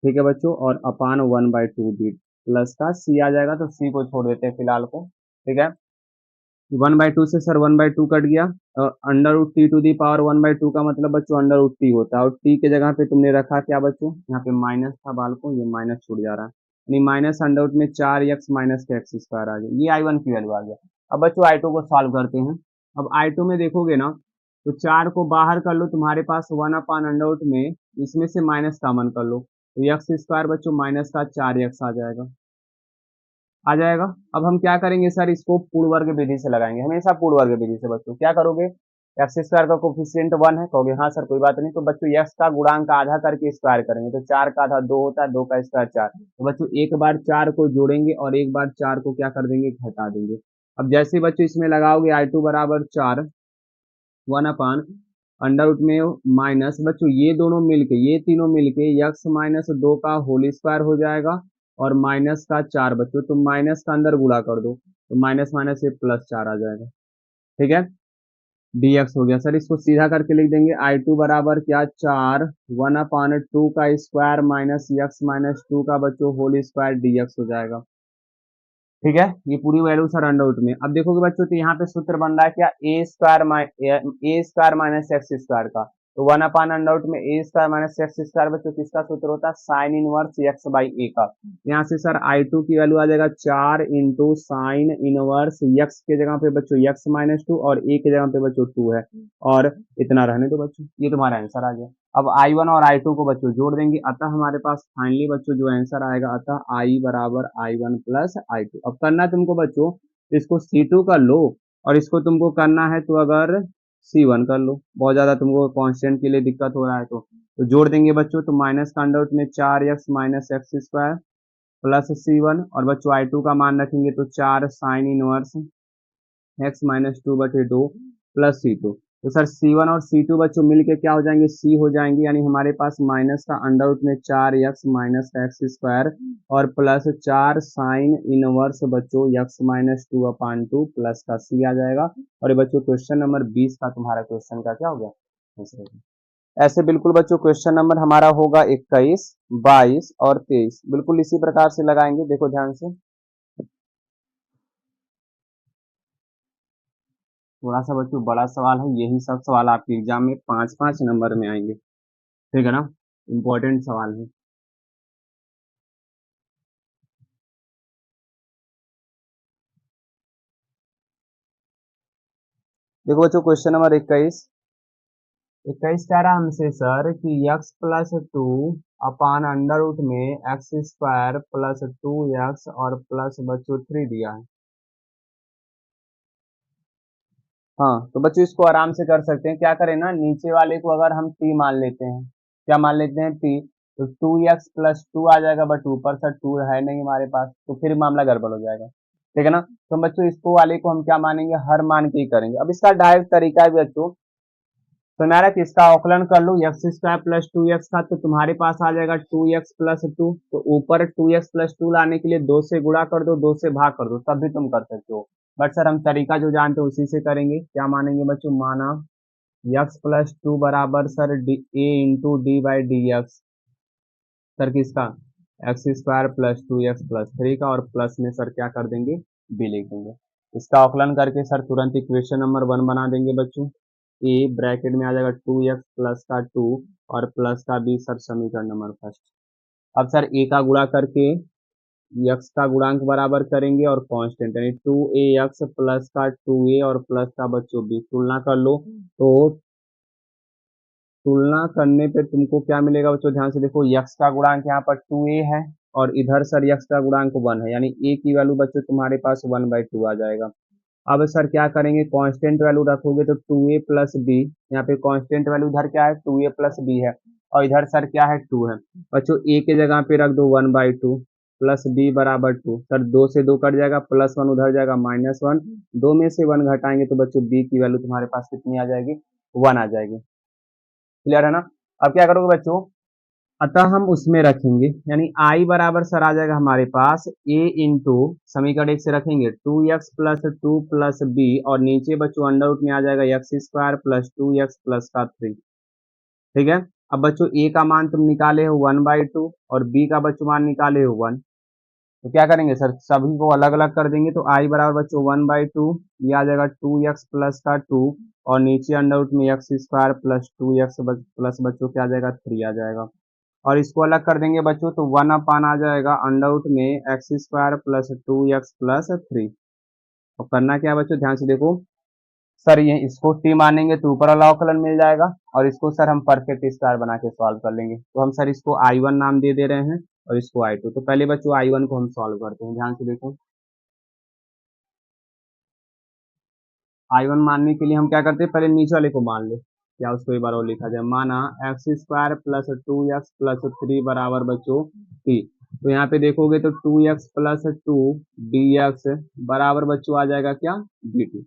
ठीक है बच्चों, और अपान 1/2 dt प्लस का c आ जाएगा, तो c को छोड़ देते हैं फिलहाल को। ठीक है, 1/2 से सर 1/2 कट गया, under root t to the power 1/2 का मतलब बच्चों अंडर रूट टी होता है, और टी के जगह पे तुमने रखा क्या बच्चों, यहाँ पे माइनस था बालकों, ये माइनस छूट जा रहा है, यानी माइनस अंडर रूट में 4x माइनस का एक्स स्क्वायर आ गया, ये I1 की वैल्यू आ गया। अब बच्चों I2 को सॉल्व करते हैं। अब I2 में देखोगे ना, तो 4 को बाहर कर लो, तुम्हारे पास 1 अपान अंडर रूट में इसमें से माइनस कॉमन कर लो, तो एक्स स्क्वायर बच्चों माइनस का 4x आ जाएगा, आ जाएगा। अब हम क्या करेंगे सर, इसको पूर्ण वर्ग विधि से लगाएंगे, हमेशा पूर्ण वर्ग विधि से बच्चों। क्या करोगे, एक्स स्क्वायर का कोफिशिएंट 1 है, कहोगे हाँ सर कोई बात नहीं, तो बच्चों एक्स का गुणांक आधा करके स्क्वायर करेंगे, तो 4 का आधा 2 होता है, 2 का स्क्वायर 4, तो बच्चों एक बार 4 को जोड़ेंगे और एक बार 4 को क्या कर देंगे, घटा देंगे। अब जैसे बच्चों इसमें लगाओगे I2 बराबर 4 1 अपान अंडर रूट में माइनस बच्चों ये दोनों मिलके, ये तीनों मिलके x-2 का होल स्क्वायर हो जाएगा, और माइनस का 4 बच्चों, तो माइनस का अंदर गुणा कर दो, तो माइनस माइनस से +4 आ जाएगा। ठीक है, dx हो गया। सर इसको सीधा करके लिख देंगे, I2 बराबर क्या 4 1/2 का स्क्वायर माइनस x-2 का बच्चों होल स्क्वायर dx हो जाएगा। ठीक है, ये पूरी वैल्यू सर अंडर रूट में। अब देखोगे बच्चों, तो यहाँ पे सूत्र बन रहा है क्या, ए स्क्वायर माइनस एक्स स्क्वायर का, तो 1 अपान अंडर रूट में ए स्क्वायर माइनस एक्स स्क्वायर बच्चों किसका सूत्र होता है, साइन इनवर्स एक्स बाई ए का। यहाँ से सर I2 की वैल्यू आ जाएगा 4 इंटू साइन इनवर्स एक्स के जगह पे बच्चों x-2 और ए के जगह पे बच्चों 2 है, और इतना रहने दो बच्चों, ये तुम्हारा आंसर आ गया। अब I1 और I2 को बच्चों जोड़ देंगे, अतः हमारे पास फाइनली बच्चों जो आंसर आएगा, अतः I बराबर I1 प्लस I2। अब करना तुमको बच्चों, इसको C2 कर लो, और इसको तुमको करना है तो अगर C1 कर लो, बहुत ज्यादा तुमको कांस्टेंट के लिए दिक्कत हो रहा है तो जोड़ देंगे बच्चों, तो माइनस का अंडर रूट में 4x minus x square plus C1, और बच्चों I2 का मान रखेंगे तो 4 sine inverse x-2/2 plus C2, तो सर C1 और C2 बच्चों मिलके क्या हो जाएंगे, C हो जाएंगे, यानी हमारे पास माइनस का अंडर रूट में 4x माइनस का एक्स स्क्वायर और प्लस 4 साइन इनवर्स बच्चों x-2/2 प्लस का C आ जाएगा। और ये बच्चों क्वेश्चन नंबर 20 का तुम्हारा क्वेश्चन का क्या हो गया। ऐसे बिल्कुल बच्चों क्वेश्चन नंबर हमारा होगा 21, 22 और 23, बिल्कुल इसी प्रकार से लगाएंगे, देखो ध्यान से। थोड़ा सा बच्चों बड़ा सवाल है, यही सब सवाल आपके एग्जाम में 5-5 नंबर में आएंगे, ठीक है ना, इंपॉर्टेंट सवाल है। देखो बच्चों क्वेश्चन नंबर 21, 21 कह रहा हमसे सर कि x+2 अपान अंडर रूट में एक्स स्क्वायर प्लस 2x और प्लस बच्चों 3 दिया है। हाँ, तो बच्चों इसको आराम से कर सकते हैं, क्या करें ना, नीचे वाले को अगर हम t मान लेते हैं, क्या मान लेते हैं t, तो 2x+2 आ जाएगा, बट ऊपर से 2 है नहीं हमारे पास, तो फिर मामला गड़बड़ हो जाएगा, ठीक है ना। तो बच्चों इसको वाले को हम क्या मानेंगे, हर मान के ही करेंगे। अब इसका डायरेक्ट तरीका है बच्चों, तो मैं किसका अवकलन कर लूँ x square plus two x का, तो तुम्हारे पास आ जाएगा टू एक्स प्लस टू, तो ऊपर टू एक्स प्लस टू लाने के लिए दो से गुणा कर दो, दो से भाग कर दो, तब भी तुम कर सकते हो। बट सर हम तरीका जो जानते हैं उसी से करेंगे। क्या मानेंगे बच्चों, माना एक्स प्लस टू बराबर sir a into d by d x, sir किसका, x square plus two x plus three का, और प्लस में सर क्या कर देंगे, बी लिख देंगे। इसका अवकलन करके सर तुरंत इक्वेशन नंबर वन बना देंगे बच्चों। ए ब्रैकेट में आ जाएगा टू एक्स प्लस का टू और प्लस का बी, सर समीकरण नंबर फर्स्ट। अब सर ए का गुणा करके एक्स का गुणांक बराबर करेंगे और कांस्टेंट यानी टू ए एक्स प्लस का टू ए और प्लस का बच्चों बी, तुलना कर लो। तो तुलना करने पे तुमको क्या मिलेगा बच्चों, ध्यान से देखो, यक्स का गुणांक यहाँ पर टू ए है और इधर सर यक्स का गुणांक वन है, यानी ए की वैल्यू बच्चों तुम्हारे पास वन बाई टू आ जाएगा। अब सर क्या करेंगे, कांस्टेंट वैल्यू रखोगे तो टू ए प्लस बी, यहाँ पे कांस्टेंट वैल्यू इधर क्या है, टू ए प्लस बी है, और इधर सर क्या है, टू है। बच्चों ए के जगह पे रख दो one by two plus b बराबर टू, सर दो से दो कट जाएगा, प्लस वन उधर जाएगा माइनस वन, दो में से वन घटाएंगे तो बच्चों बी की वैल्यू तुम्हारे पास कितनी आ जाएगी, वन आ जाएगी। क्लियर है ना। अब क्या करोगे बच्चों, अतः हम उसमें रखेंगे, यानी आई बराबर सर आ जाएगा हमारे पास ए इंटू समीकरण एक से रखेंगे two x plus two plus b, और नीचे बच्चों अंडर रूट में आ जाएगा x square plus two x plus का थ्री। ठीक है। अब बच्चों ए का मान तुम निकाले हो वन बाई टू और बी का बच्चों मान निकाले हो वन, तो क्या करेंगे सर, सभी को अलग अलग कर देंगे, तो आई बराबर बच्चों वन बाई टू, ये आ जाएगा टू एक्स प्लस का टू, और नीचे अंडर रूट में x square plus two x plus बच्चों क्या आ जाएगा, थ्री आ जाएगा। और इसको अलग कर देंगे बच्चों तो वन अपान आ जाएगा अंडर रूट में x square plus two x plus three. और करना क्या है बच्चों, ध्यान से देखो, सर ये इसको टी मानेंगे तो ऊपर वाला अवकलन मिल जाएगा, और इसको सर हम परफेक्ट स्क्वायर बना के सॉल्व कर लेंगे। तो हम सर इसको आई वन नाम दे दे रहे हैं और इसको आई टू। तो पहले बच्चों आई वन को हम सॉल्व करते हैं, ध्यान से देखो। आई वन मानने के लिए हम क्या करते हैं, पहले नीचे वाले को मान लो, या उसको एक बार और लिखा जाए, माना x square plus two x plus three बराबर बच्चों टी। तो यहाँ पे देखोगे तो two x plus two d x बराबर बच्चों आ जाएगा क्या, डी टी।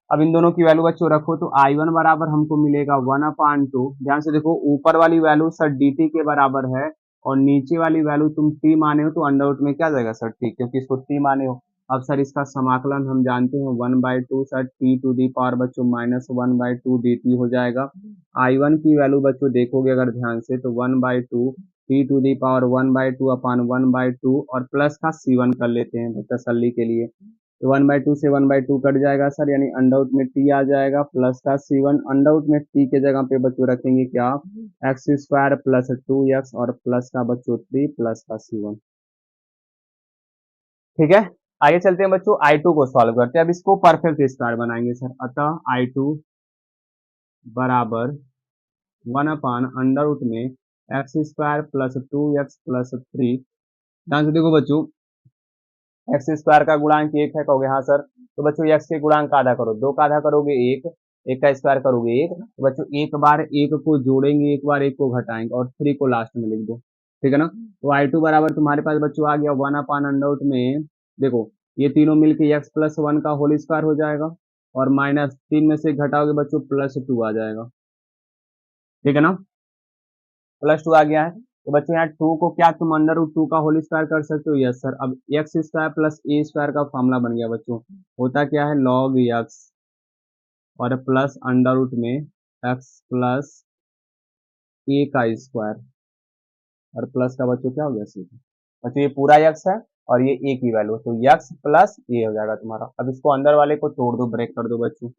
अब इन दोनों की वैल्यू बच्चों रखो तो आई वन बराबर हमको मिलेगा वन अपान टू, ध्यान से देखो ऊपर वाली वैल्यू सर डी टी के बराबर है, और नीचे वाली वैल्यू तुम टी माने हो तो अंडर रूट में क्या जाएगा सर टी, क्योंकि इसको टी माने हो। अब सर इसका समाकलन हम जानते हैं one by two sir t to the power बच्चों minus one by two d t हो जाएगा। आई वन की वैल्यू बच्चों देखोगे अगर ध्यान से तो one by two t to the power one by two upon one by two, और प्लस का सी वन कर लेते हैं तसल्ली के लिए, तो वन बाई टू से वन बाई टू कट जाएगा सर, यानी अंडरवुड में टी आ जाएगा प्लस का सी वन, अंडरवुड में टी के जगह पे बच्चों रखेंगे क्या, x square plus two x और प्लस का बच्चों थ्री प्लस का सी वन। ठीक है। आगे चलते हैं बच्चों, आई टू को सॉल्व करते हैं। अब इसको परफेक्ट स्क्वायर बनाएंगे सर, अतः आई टू बराबर वन अपान अंडरवुड में x square plus two x plus three. ध्यान से देखो बच्चों, एक्स स्क्वायर का गुणांक एक है, कहोगे हाँ सर, तो बच्चों एक्स के गुणांक का आधा करो, दो का आधा करोगे एक, एक का स्क्वायर करोगे एक, तो बच्चों एक बार एक को जोड़ेंगे, एक बार एक को घटाएंगे, और थ्री को लास्ट में लिख दो। ठीक है ना। तो आई टू बराबर तुम्हारे पास बच्चों आ गया वन अपान अंडर रूट में, देखो ये तीनों मिलके एक्स प्लस वन का होल स्क्वायर हो जाएगा, और माइनस तीन में से घटाओगे बच्चों प्लस टू आ जाएगा। ठीक है ना, प्लस टू आ गया है, तो बच्चों यहाँ टू को क्या तुम अंडर रूट टू का होल स्क्वायर कर सकते हो, यस सर। अब x square plus a square का फॉर्मूला बन गया बच्चों, होता क्या है लॉग एक्स और प्लस अंडर रूट में एक्स प्लस ए का स्क्वायर, और प्लस का बच्चों क्या हो गया सी। बच्चों ये पूरा एक्स है और ये ए की वैल्यू, तो एक्स प्लस ए हो जाएगा तुम्हारा। अब इसको अंदर वाले को तोड़ दो, ब्रेक कर दो बच्चों,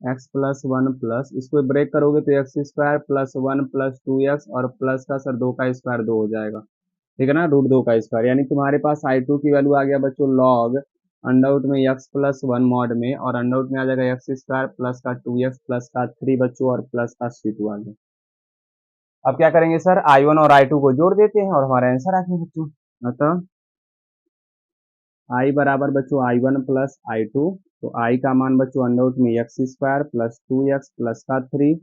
एक्स प्लस वन प्लस, इसको ब्रेक करोगे तो x square plus one plus two x और प्लस का सर दो का स्क्वायर दो हो जाएगा। ठीक है ना, रूट दो का स्क्वायर, यानी तुम्हारे पास आई टू की वैल्यू आ गया बच्चों लॉग अंडर रूट में एक्स प्लस वन मॉड में, और अंडर रूट में आ जाएगा एक्स स्क्वायर प्लस का टू एक्स प्लस का थ्री बच्चों और प्लस का सी टू आ गया। अब क्या करेंगे सर, आई वन और आई टू को जोड़ देते हैं और हमारा आंसर आ गया बच्चों। अतः आई बराबर बच्चों I one plus I two, तो आई का मान बच्चों अंडर रूट में x square plus two x plus का थ्री,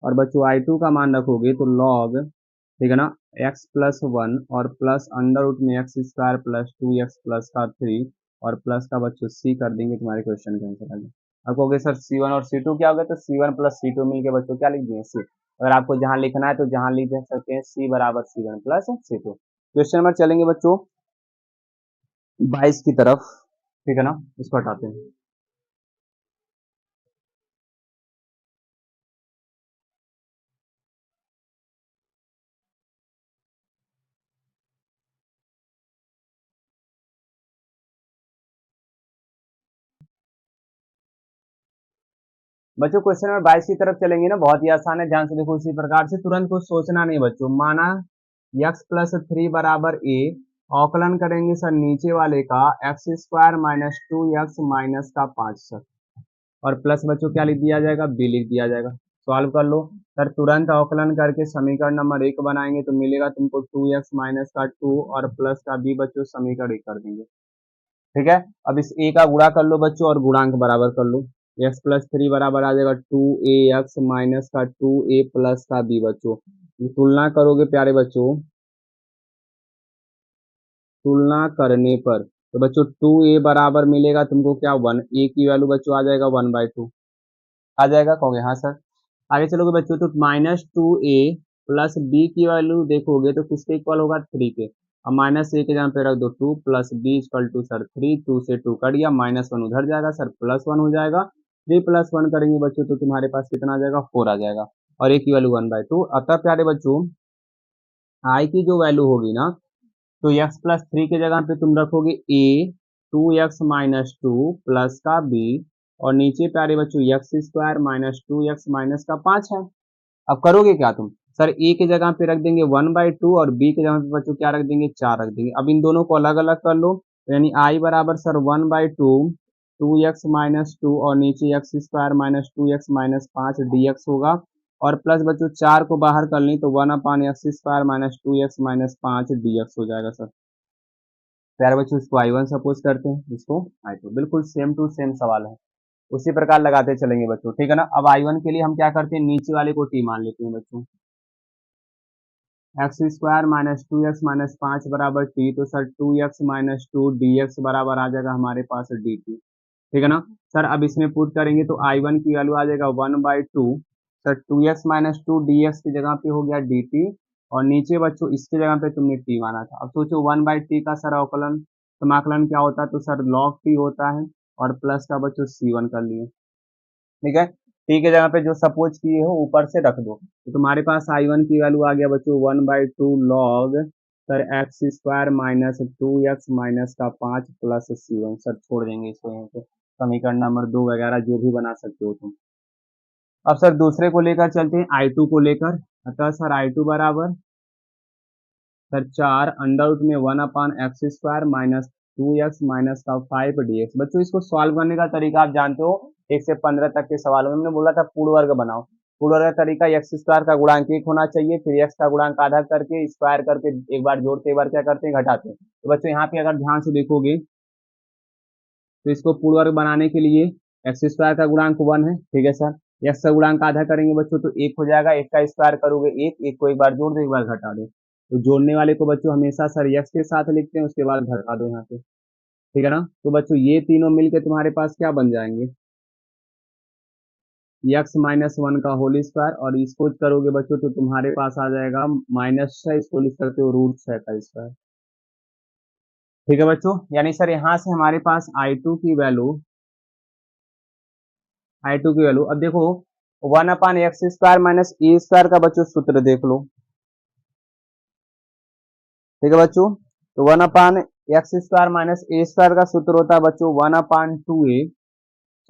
और बच्चों आई टू का मान रखोगे तो लॉग, ठीक है ना, एक्स प्लस वन और प्लस अंडर रूट में x square plus two x plus का थ्री, और प्लस का बच्चों सी कर देंगे, तुम्हारे क्वेश्चन का आंसर आ गया। अब कहोगे सर C1 और C2 क्या हो गया, तो C1 प्लस C2 मिलके बच्चों क्या लिख दिए C। अगर आपको जहां लिखना है तो जहां लिख सकते हैं C बराबर C1 plus C2। Question number चलेंगे बच्चों 22 की तरफ, ठीक है ना, इसको हटाते हैं। बच्चों क्वेश्चन नंबर 22 की तरफ चलेंगे ना, बहुत ही आसान है, ध्यान से देखो। इसी प्रकार से तुरंत कुछ सोचना नहीं बच्चों। माना x प्लस थ्री बराबर ए, अवकलन करेंगे सर नीचे वाले का x square minus two x minus का 5 सर, और प्लस बच्चों क्या लिख दिया जाएगा, बी लिख दिया जाएगा। सॉल्व कर लो सर, तुरंत अवकलन करके समीकरण नंबर 1 बनाएंगे तो मिलेगा तुमको 2x माइनस का 2 और प्लस का b बच्चों, समीकरण 1 कर देंगे। ठीक है, अब इस a का गुणा कर लो बच्चों और गुणांक बराबर कर लो। x प्लस थ्री बराबर आ जाएगा 2ax माइनस का 2a प्लस का b बच्चों। ये तुलना करोगे प्यारे बच्चों, तुलना करने पर तो बच्चों 2a बराबर मिलेगा तुमको क्या, 1। a की वैल्यू बच्चों आ जाएगा 1/2, आ जाएगा, कहोगे हाँ सर। आगे चलोगे बच्चों तो माइनस टू ए प्लस बी की वैल्यू देखोगे तो किसके इक्वल होगा, 3 के। अब माइनस ए के जगह पे रख दो 2 plus b equal to sir 3, 2 से 2 कट गया, माइनस 1 उधर जाएगा सर, प्लस 1 हो जाएगा। 3 प्लस 1 करेंगे बच्चों तो तुम्हारे पास कितना आ जाएगा, 4 आ जाएगा, और ए की वैल्यू 1/2। अतः प्यारे बच्चों आई की जो वैल्यू होगी ना, तो x प्लस थ्री के जगह पे तुम रखोगे a 2x minus two plus का b, और नीचे प्यारे बच्चों x square minus 2x minus का 5 है। अब करोगे क्या तुम, सर ए के जगह पे रख देंगे 1/2 और बी के जगह पे बच्चों क्या रख देंगे, 4 रख देंगे। अब इन दोनों को अलग अलग कर लो, तो यानी आई बराबर सर 1/2 2x माइनस टू और नीचे x square minus 2x minus 5 dx होगा, और प्लस बच्चों 4 को बाहर कर ली तो 1/x² minus 2x minus 5 dx हो जाएगा सर। प्यारे बच्चों इसको I1 सपोज करते हैं, इसको I2, बिल्कुल सेम टू सेम सवाल है, उसी प्रकार लगाते चलेंगे बच्चों, ठीक है ना। अब I1 के लिए हम क्या करते हैं, नीचे वाले को t मान लेते हैं बच्चों, x² माइनस 2x माइनस 5 बराबर t, तो सर 2x माइनस 2 dx बराबर आ जाएगा हमारे पास dt, ठीक है ना। सर अब इसमें पुट करेंगे तो I1 की वैल्यू आ जाएगा 1/2 सर 2x माइनस 2 dx की जगह पे हो गया dt, और नीचे बच्चों इसकी जगह पे तुमने t माना था। अब सोचो 1/t का सर अवकलन समाकलन क्या होता है, तो सर log t होता है, और प्लस का बच्चों c1 कर लिए, ठीक है। टी के जगह पे जो सपोज किए हो ऊपर से रख दो, तो तुम्हारे पास I1 की वैल्यू आ गया बच्चों 1/2 log sir x² minus 2x minus का 5 प्लस c1, सर छोड़ देंगे इसको यहाँ पे, समीकरण नंबर 2 वगैरह जो भी बना सकते हो तुम। अब सर दूसरे को लेकर चलते हैं, I2 को लेकर। अतः सर I2 बराबर सर 4 अंडर रूट में 1/x² माइनस 2x माइनस का 5 dx। बच्चों इसको सॉल्व करने का तरीका आप जानते हो, 1 से 15 तक के सवालों में हमने बोला था पूर्ण वर्ग बनाओ। पूर्ण वर्ग का तरीका x² का गुणांक 1 होना चाहिए, फिर x का गुणांक आधा करके स्क्वायर करके एक बार जोड़ते एक बार क्या करते हैं, घटाते हैं। तो बच्चों यहाँ पे अगर ध्यान से देखोगे तो इसको पूर्ण वर्ग बनाने के लिए x² का गुणांक 1 है, ठीक है सर। x का गुणांक आधा करेंगे बच्चों तो 1 हो जाएगा, 1 का स्क्वायर करोगे 1, 1 को एक बार जोड़ दो एक बार घटा दो, तो जोड़ने वाले को बच्चों हमेशा सर x के साथ लिखते हैं, उसके बाद घटा दो यहाँ पे, ठीक है ना। तो बच्चों ये तीनों मिलके तुम्हारे पास क्या बन जाएंगे, x माइनस 1 का होल स्क्वायर, और इसको करोगे बच्चों तो तुम्हारे पास आ जाएगा -6, इसको लिख सकते हो √6 का स्क्वायर, ठीक है बच्चों। यानी सर यहाँ से हमारे पास आई टू की वैल्यू अब देखो 1/x² माइनस ए स्क्वायर का बच्चों सूत्र देख लो, ठीक है बच्चों। तो 1/x² माइनस ए स्क्वायर का सूत्र होता है बच्चों 1/2a,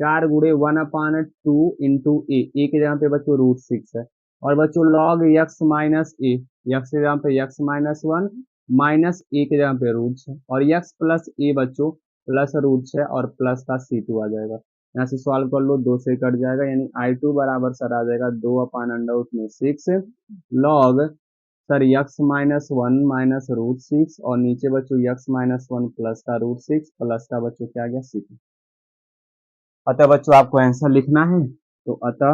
4 × 1/2 इंटू ए के जगह पे बच्चों √6 है, और बच्चों log x माइनस ए, एक्स के जगह पे x माइनस 1 माइनस ए के जगह पे √6, और x प्लस ए बच्चों प्लस √6 और प्लस का c2 आ जाएगा। यहाँ से सॉल्व कर लो, 2 से कट जाएगा, यानी I2 बराबर सर आ जाएगा 2/√6 log sir x minus 1 minus √6, और नीचे बच्चों x माइनस 1 प्लस का √6 प्लस का बच्चों क्या आ गया c2। अतः बच्चों आपको आंसर लिखना है, तो अतः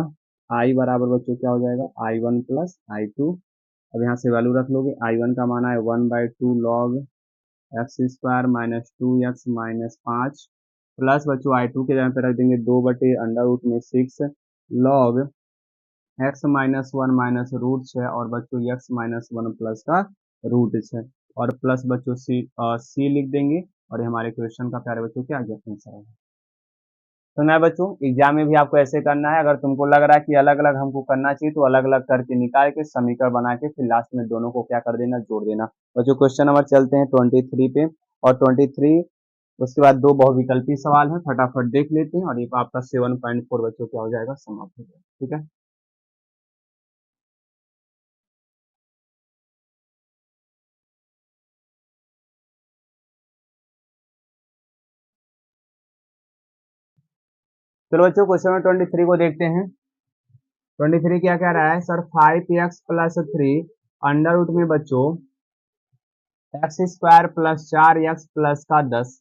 I बराबर बच्चों क्या हो जाएगा, I1 प्लस I2। अब यहाँ से वैल्यू रख लोगे, I1 का माना है 1/2 log x² minus 2x minus 5 plus बच्चों आई टू के जगह पे रख देंगे 2/√6 log x minus one minus root 6 और बच्चों एक्स माइनस वन प्लस का रूट 6 और प्लस बच्चों सी लिख देंगे और ये हमारे क्वेश्चन का प्यारे बच्चों क्या आंसर है। तो ना बच्चों एग्जाम में भी आपको ऐसे करना है। अगर तुमको लग रहा है कि अलग अलग हमको करना चाहिए तो अलग अलग करके निकाल के समीकरण बना के फिर लास्ट में दोनों को क्या कर देना, जोड़ देना। बच्चों क्वेश्चन नंबर चलते हैं 23 पे, और 23 उसके बाद दो बहुविकल्पी सवाल है, फटाफट देख लेते हैं और ये आपका 7.4 बच्चों क्या हो जाएगा, समाप्त हो जाएगा। ठीक है, चलो बच्चों क्वेश्चन नंबर 23 को देखते हैं। 23 क्या कह रहा है सर, 5x+3 अंडर रूट में बच्चों x² प्लस 4x प्लस का 10।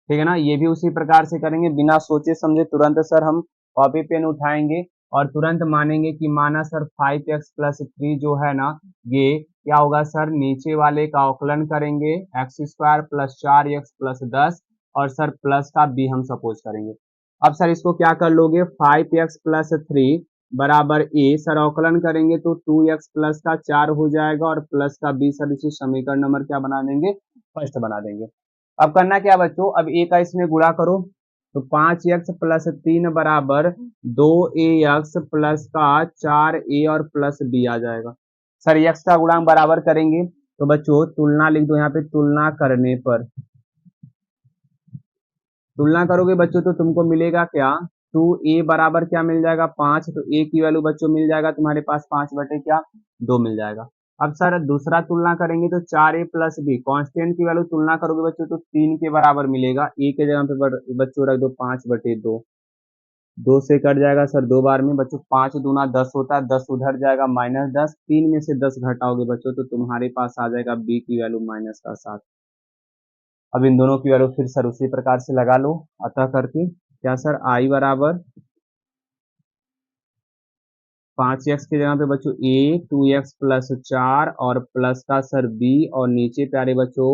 ठीक है ना, ये भी उसी प्रकार से करेंगे, बिना सोचे समझे तुरंत सर हम कॉपी पेन उठाएंगे और तुरंत मानेंगे कि माना सर 5x+3 जो है ना, ये क्या होगा सर, नीचे वाले का अवकलन करेंगे x² प्लस 4x प्लस 10 और सर प्लस का b हम सपोज करेंगे। अब सर इसको क्या कर लोगे, 5x+3 बराबर a, सर अवकलन करेंगे तो 2x प्लस का 4 हो जाएगा और प्लस का b, सर इसे समीकरण नंबर क्या बना देंगे, फर्स्ट बना देंगे। अब करना क्या बच्चों, अब ए का इसमें गुणा करो तो 5x+3 बराबर 2ax प्लस का 4a और प्लस b आ जाएगा। सर x का गुणांक बराबर करेंगे तो बच्चों तुलना लिख दो यहाँ पे, तुलना करने पर तुलना करोगे बच्चों तो तुमको मिलेगा क्या, 2a बराबर क्या मिल जाएगा 5, तो a की वैल्यू बच्चों मिल जाएगा तुम्हारे पास 5/2 मिल जाएगा। अब सर दूसरा तुलना करेंगे तो 4a प्लस b, कांस्टेंट की वैल्यू तुलना करोगे बच्चों तो 3 के बराबर मिलेगा, a के जगह पे बच्चों रख दो 5/2, 2 से कट जाएगा सर 2 बार में बच्चों, 5 दूना 10 होता है, 10 उधर जाएगा -10, 3 में से 10 घटाओगे बच्चों तो तुम्हारे पास आ जाएगा b की वैल्यू -7। अब इन दोनों की वैल्यू फिर सर उसी प्रकार से लगा लो, अतः करके क्या सर i बराबर 5x की जगह पे बच्चों a 2x प्लस 4 और प्लस का सर b और नीचे प्यारे बच्चों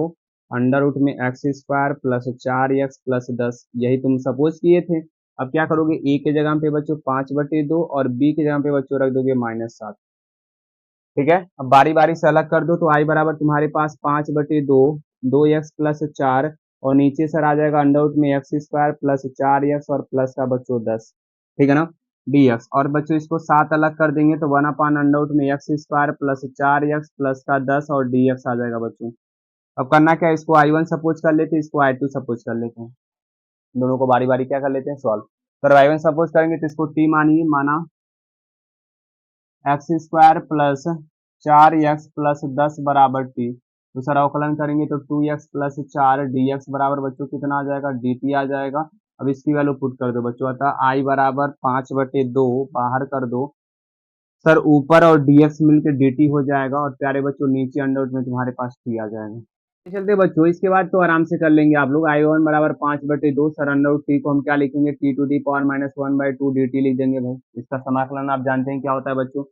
अंडर रूट में x² प्लस 4x प्लस 10, यही तुम सपोज किए थे। अब क्या करोगे, a के जगह पे बच्चों 5/2 और b के जगह पे बच्चों रख दोगे -7। ठीक है, अब बारी बारी से अलग कर दो तो i बराबर तुम्हारे पास 5/2, 2x प्लस 4 और नीचे सर आ जाएगा अंडर रूट में x² प्लस 4x और प्लस का बच्चों 10। ठीक है ना, dx और बच्चों इसको 7 अलग कर देंगे तो 1/√में x² प्लस 4x प्लस का 10 और dx आ जाएगा बच्चों। अब करना क्या है, इसको i1 सपोज कर लेते हैं, इसको i2 सपोज कर लेते हैं, दोनों को बारी बारी क्या कर लेते हैं, सॉल्व। तो i1 सपोज करेंगे तो इसको t मानिए, माना x² प्लस 4x प्लस 10 बराबर t, तो सर अवकलन करेंगे तो 2x प्लस 4 dx बराबर बच्चों कितना आ जाएगा, dt आ जाएगा। अब इसकी वैल्यू पुट कर दो बच्चों, अतः i बराबर 5/2 बाहर कर दो सर, ऊपर और dx मिलकर dt हो जाएगा और प्यारे बच्चों नीचे अंडर रूट में तुम्हारे पास t आ जाएगा। चलते बच्चों इसके बाद तो आराम से कर लेंगे आप लोग, i1 बराबर 5/2 सर अंडर रूट t को हम क्या लिखेंगे, t to the power -1/2 dt लिख देंगे भाई। इसका समाकलन आप जानते हैं क्या होता है बच्चों,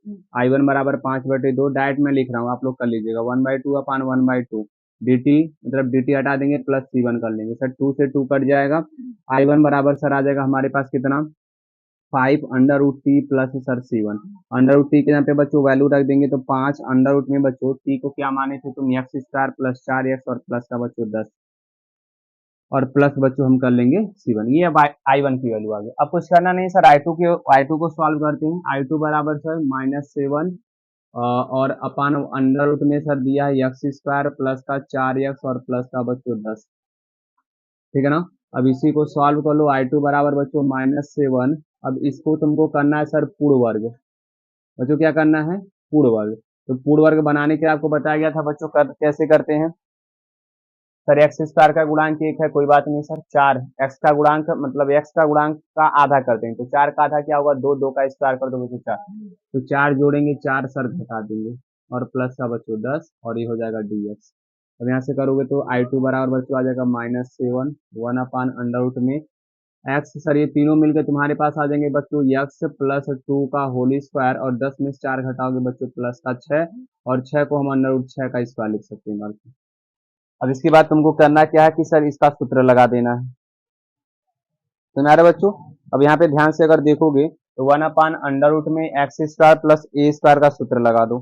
i1 बराबर 5/2, डायरेक्ट में लिख रहा हूँ आप लोग कर लीजिएगा 1/2/1/2 dt, मतलब dt हटा देंगे प्लस c1 कर लेंगे सर, 2 से 2 कट जाएगा, i1 बराबर सर आ जाएगा हमारे पास कितना 5 under root t plus sir c1, under root t के यहाँ पे बच्चों वैल्यू रख देंगे तो 5 अंडर रूट में बच्चों t को क्या माने थे तुम, x² प्लस 4x और प्लस का बच्चों 10 और प्लस बच्चों हम कर लेंगे c1। ये अब i1 की वैल्यू आ गई। अब कुछ करना नहीं सर, i2 को सॉल्व करते हैं। i2 बराबर सर -7 और अपान अंडर रूट में सर दिया है x² प्लस का 4x और प्लस का बच्चों 10। ठीक है ना, अब इसी को सॉल्व कर लो, i2 बराबर बच्चों -7। अब इसको तुमको करना है सर पूर्ण वर्ग, बच्चों क्या करना है, पूर्ण वर्ग। तो पूर्ण वर्ग बनाने के लिए आपको बताया गया था बच्चों कैसे करते हैं सर, x² का गुणांक 1 है, कोई बात नहीं सर, 4 x का गुणांक मतलब x का गुणांक का आधा करते हैं तो 4 का आधा क्या होगा, 2, 2 का स्क्वायर कर दो बच्चों 4, तो 4 जोड़ेंगे 4 सर घटा देंगे और प्लस का बच्चों 10 और ये हो जाएगा dx। अब यहाँ से करोगे तो i2 बराबर बच्चों आ जाएगा -7 1/√में x, सर ये तीनों मिलकर तुम्हारे पास आ जाएंगे बच्चों x प्लस 2 का होल स्क्वायर और 10 में से 4 घटाओगे बच्चों प्लस का 6 और 6 को हम अंडर रूट 6 का स्क्वायर लिख सकते हैं। अब इसके बाद तुमको करना क्या है कि सर इसका सूत्र लगा देना है, तो मेरे बच्चों अब यहाँ पे ध्यान से अगर देखोगे तो 1/√में x square plus a square का सूत्र लगा दो,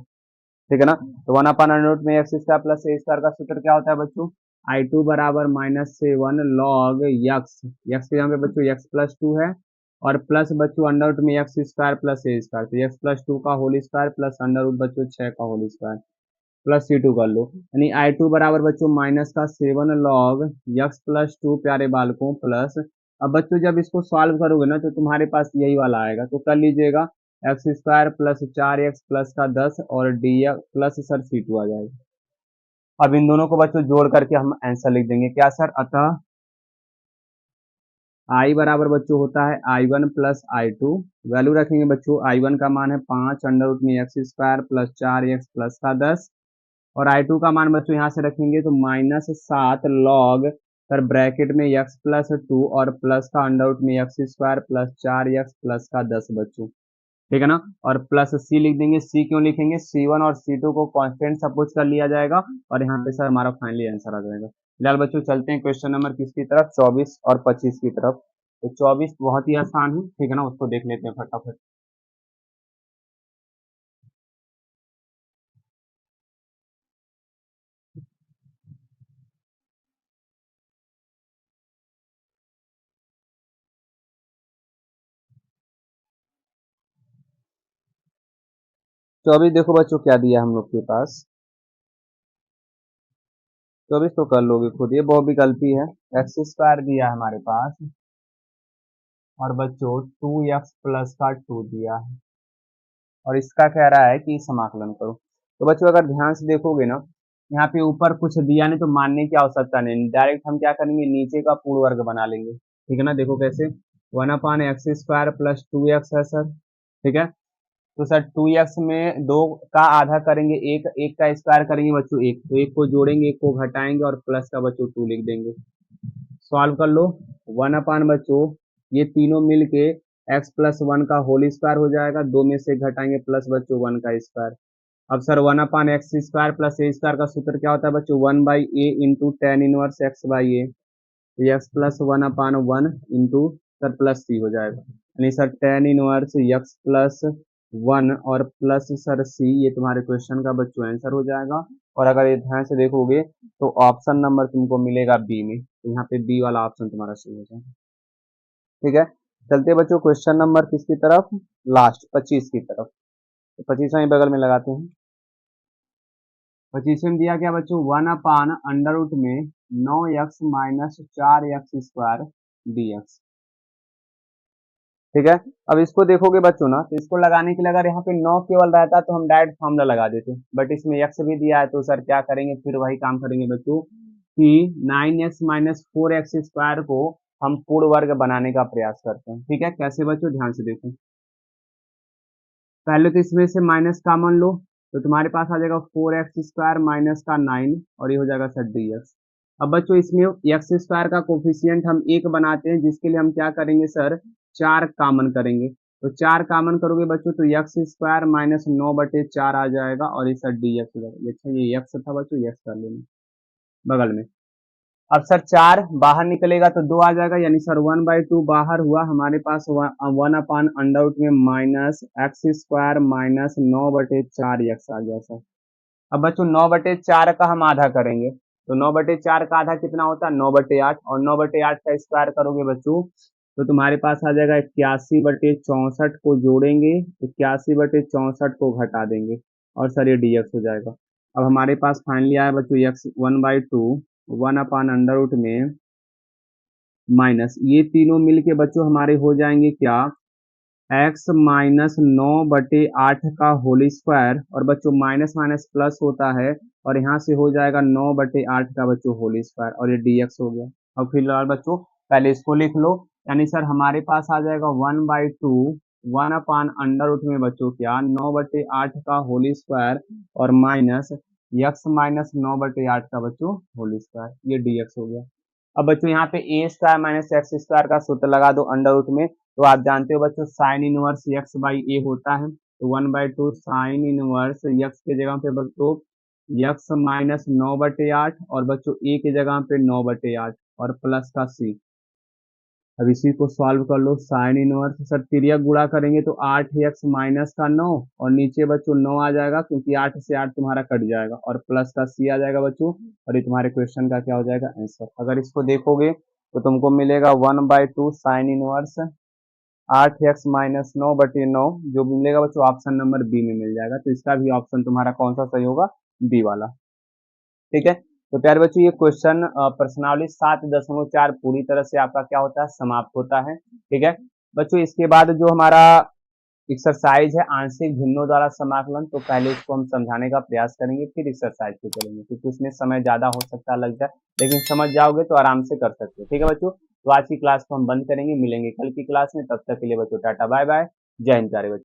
ठीक है ना। तो 1/√में x square plus a square का सूत्र क्या होता है बच्चों, I2 बराबर -7 log यक्स, यक्स के यहाँ पे बच्चों x प्लस 2 है और प्लस बच्चों अंडर रूट में x square plus a square, तो एक्स प्लस 2 का whole square plus under root बच्चों 6 का होल स्क्वायर प्लस C2 कर लो, यानी I2 बराबर बच्चों माइनस का 7 log यक्स प्लस 2 प्यारे बालकों प्लस, अब बच्चों जब इसको सॉल्व करोगे ना तो तुम्हारे पास यही वाला आएगा, तो कर लीजिएगा x square plus 4x plus का 10 और डी प्लस सर C2 आ जाएगा। अब इन दोनों को बच्चों जोड़ करके हम आंसर लिख देंगे क्या सर, अतः I बराबर बच्चों होता है I1 प्लस I2, वैल्यू रखेंगे बच्चों I1 का मान है 5 अंडर रूट में x square plus 4x plus का 10 और I2 का मान बच्चों यहाँ से रखेंगे तो -7 log सर ब्रैकेट में x प्लस 2 और प्लस का अंडर रूट में x square plus 4x plus का 10 बच्चों, ठीक है ना। और प्लस C लिख देंगे, C क्यों लिखेंगे, C1 और C2 को कांस्टेंट सपोज कर लिया जाएगा और यहाँ पे सर हमारा फाइनली आंसर आ जाएगा। फिलहाल बच्चों चलते हैं क्वेश्चन नंबर किसकी तरफ, 24 और 25 की तरफ। तो 24 बहुत ही आसान है, ठीक है ना, उसको देख लेते हैं फटाफट। 24 देखो बच्चों क्या दिया हम लोग के पास, 24 तो कर लोगे खुद, ये बहुत भी गलती है, एक्स स्क्वायर दिया है हमारे पास और बच्चों 2x प्लस का 2 दिया है और इसका कह रहा है कि समाकलन करो। तो बच्चों अगर ध्यान से देखोगे ना, यहाँ पे ऊपर कुछ दिया नहीं तो मानने की आवश्यकता नहीं, डायरेक्ट हम क्या करेंगे नीचे का पूर्ण वर्ग बना लेंगे, ठीक है ना। देखो कैसे, 1/x² प्लस 2x है सर, ठीक है। तो सर 2x में 2 का आधा करेंगे, एक एक का स्क्वायर करेंगे बच्चों एक, तो एक को जोड़ेंगे एक को घटाएंगे और प्लस का बच्चों 2 लिख देंगे, सॉल्व कर लो। 1 बच्चों ये तीनों मिलके x प्लस 1 का होल स्क्वायर हो जाएगा, दो में से घटाएंगे प्लस बच्चों 1 का स्क्वायर। अब sir 1/x² plus a square का सूत्र क्या होता है बच्चों, 1/a into tan inverse x/a, तो x plus 1/1 into sir plus c हो जाएगा, यानी sir tan inverse x plus 1 और प्लस सर c, ये तुम्हारे क्वेश्चन का बच्चों आंसर हो जाएगा। और अगर ये ध्यान से देखोगे तो ऑप्शन नंबर तुमको मिलेगा बी में, तो यहाँ पे बी वाला ऑप्शन तुम्हारा सही हो जाएगा, ठीक है। चलते बच्चों क्वेश्चन नंबर किसकी तरफ, लास्ट 25 की तरफ। तो 25वां बगल में लगाते हैं। 25 में दिया गया बच्चों 1/√में 9x माइनस 4x² dx, ठीक है। अब इसको देखोगे बच्चों ना, तो इसको लगाने के लिए अगर यहाँ पे 9 केवल रहता तो हम डायरेक्ट फॉर्मूला लगा देते, बट इसमें x भी दिया है तो सर क्या करेंगे, फिर वही काम करेंगे बच्चों कि 9x माइनस 4x² को हम पूर्ण वर्ग बनाने का प्रयास करते हैं, ठीक है। कैसे बच्चों ध्यान से देखो, पहले तो इसमें से माइनस कॉमन लो, तो तुम्हारे पास आ जाएगा 4x² माइनस का 9 और ये हो जाएगा सर dx। अब बच्चों इसमें एक्स स्क्वायर का कोफिशियंट हम एक बनाते हैं, जिसके लिए हम क्या करेंगे सर 4 कॉमन करेंगे, तो 4 कॉमन करोगे बच्चों तो एक्स स्क्वायर माइनस 9/4 आ जाएगा और ये सर dx हो जाएगा। अच्छा ये एक्स था बच्चों, एक्स कर लेना बगल में। अब सर 4 बाहर निकलेगा तो 2 आ जाएगा, यानी सर 1/2 बाहर हुआ, हमारे पास 1/√में माइनस x² माइनस 9/4 आ गया सर। अब बच्चों 9/4 का हम आधा करेंगे, तो 9/4 का आधा कितना होता है 9/8, और 9/8 का स्क्वायर करोगे बच्चों तो तुम्हारे पास आ जाएगा 81/64 को जोड़ेंगे, 81/64 को घटा देंगे और सर ये dx हो जाएगा। अब हमारे पास फाइनली आया बच्चों x 1/2 1/√में माइनस ये तीनों मिलके बच्चों हमारे हो जाएंगे क्या, x माइनस 9/8 का होल स्क्वायर, और बच्चों माइनस माइनस प्लस होता है और यहाँ से हो जाएगा 9/8 का बच्चों होल स्क्वायर और ये dx हो गया। अब फिलहाल बच्चों पहले इसको लिख लो, यानी सर हमारे पास आ जाएगा 1/2 1/√रूट में बच्चों क्या 9/8 का होल स्क्वायर और माइनस x माइनस 9/8 का बच्चों होल स्क्वायर, ये dx हो गया। अब बच्चों यहाँ पे a² माइनस x² का सूत्र लगा दो अंडर रूट में, तो आप जानते हो बच्चों साइन इनवर्स x/a होता है, तो 1/2 साइन इनवर्स x के जगह पे बच्चों x माइनस 9/8 और बच्चों a के जगह पे 9/8 और प्लस का c, अब इसी को सॉल्व कर लो। साइन इनवर्स सर तिर्यक गुणा करेंगे तो 8x माइनस का 9 और नीचे बच्चों 9 आ जाएगा क्योंकि 8 से 8 तुम्हारा कट जाएगा और प्लस का c आ जाएगा बच्चों और ये तुम्हारे क्वेश्चन का क्या हो जाएगा आंसर। अगर इसको देखोगे तो तुमको मिलेगा 1/2 साइन इनवर्स 8x माइनस 9/9 जो मिलेगा बच्चों ऑप्शन नंबर बी में मिल जाएगा। तो इसका भी ऑप्शन तुम्हारा कौन सा सही होगा, बी वाला। ठीक है, तो प्यारे बच्चों ये क्वेश्चन प्रश्नावली 7.4 पूरी तरह से आपका क्या होता है, समाप्त होता है। ठीक है बच्चों, इसके बाद जो हमारा एक्सरसाइज है आंशिक भिन्नों द्वारा समाकलन, तो पहले इसको हम समझाने का प्रयास करेंगे फिर एक्सरसाइज को करेंगे क्योंकि उसमें समय ज्यादा हो सकता है, लग जाए, लेकिन समझ जाओगे तो आराम से कर सकते हो। ठीक है बच्चों, तो आज की क्लास को हम बंद करेंगे, मिलेंगे कल की क्लास में, तब तक के लिए बच्चों टाटा बाय बाय, जय हिंद प्यारे बच्चों।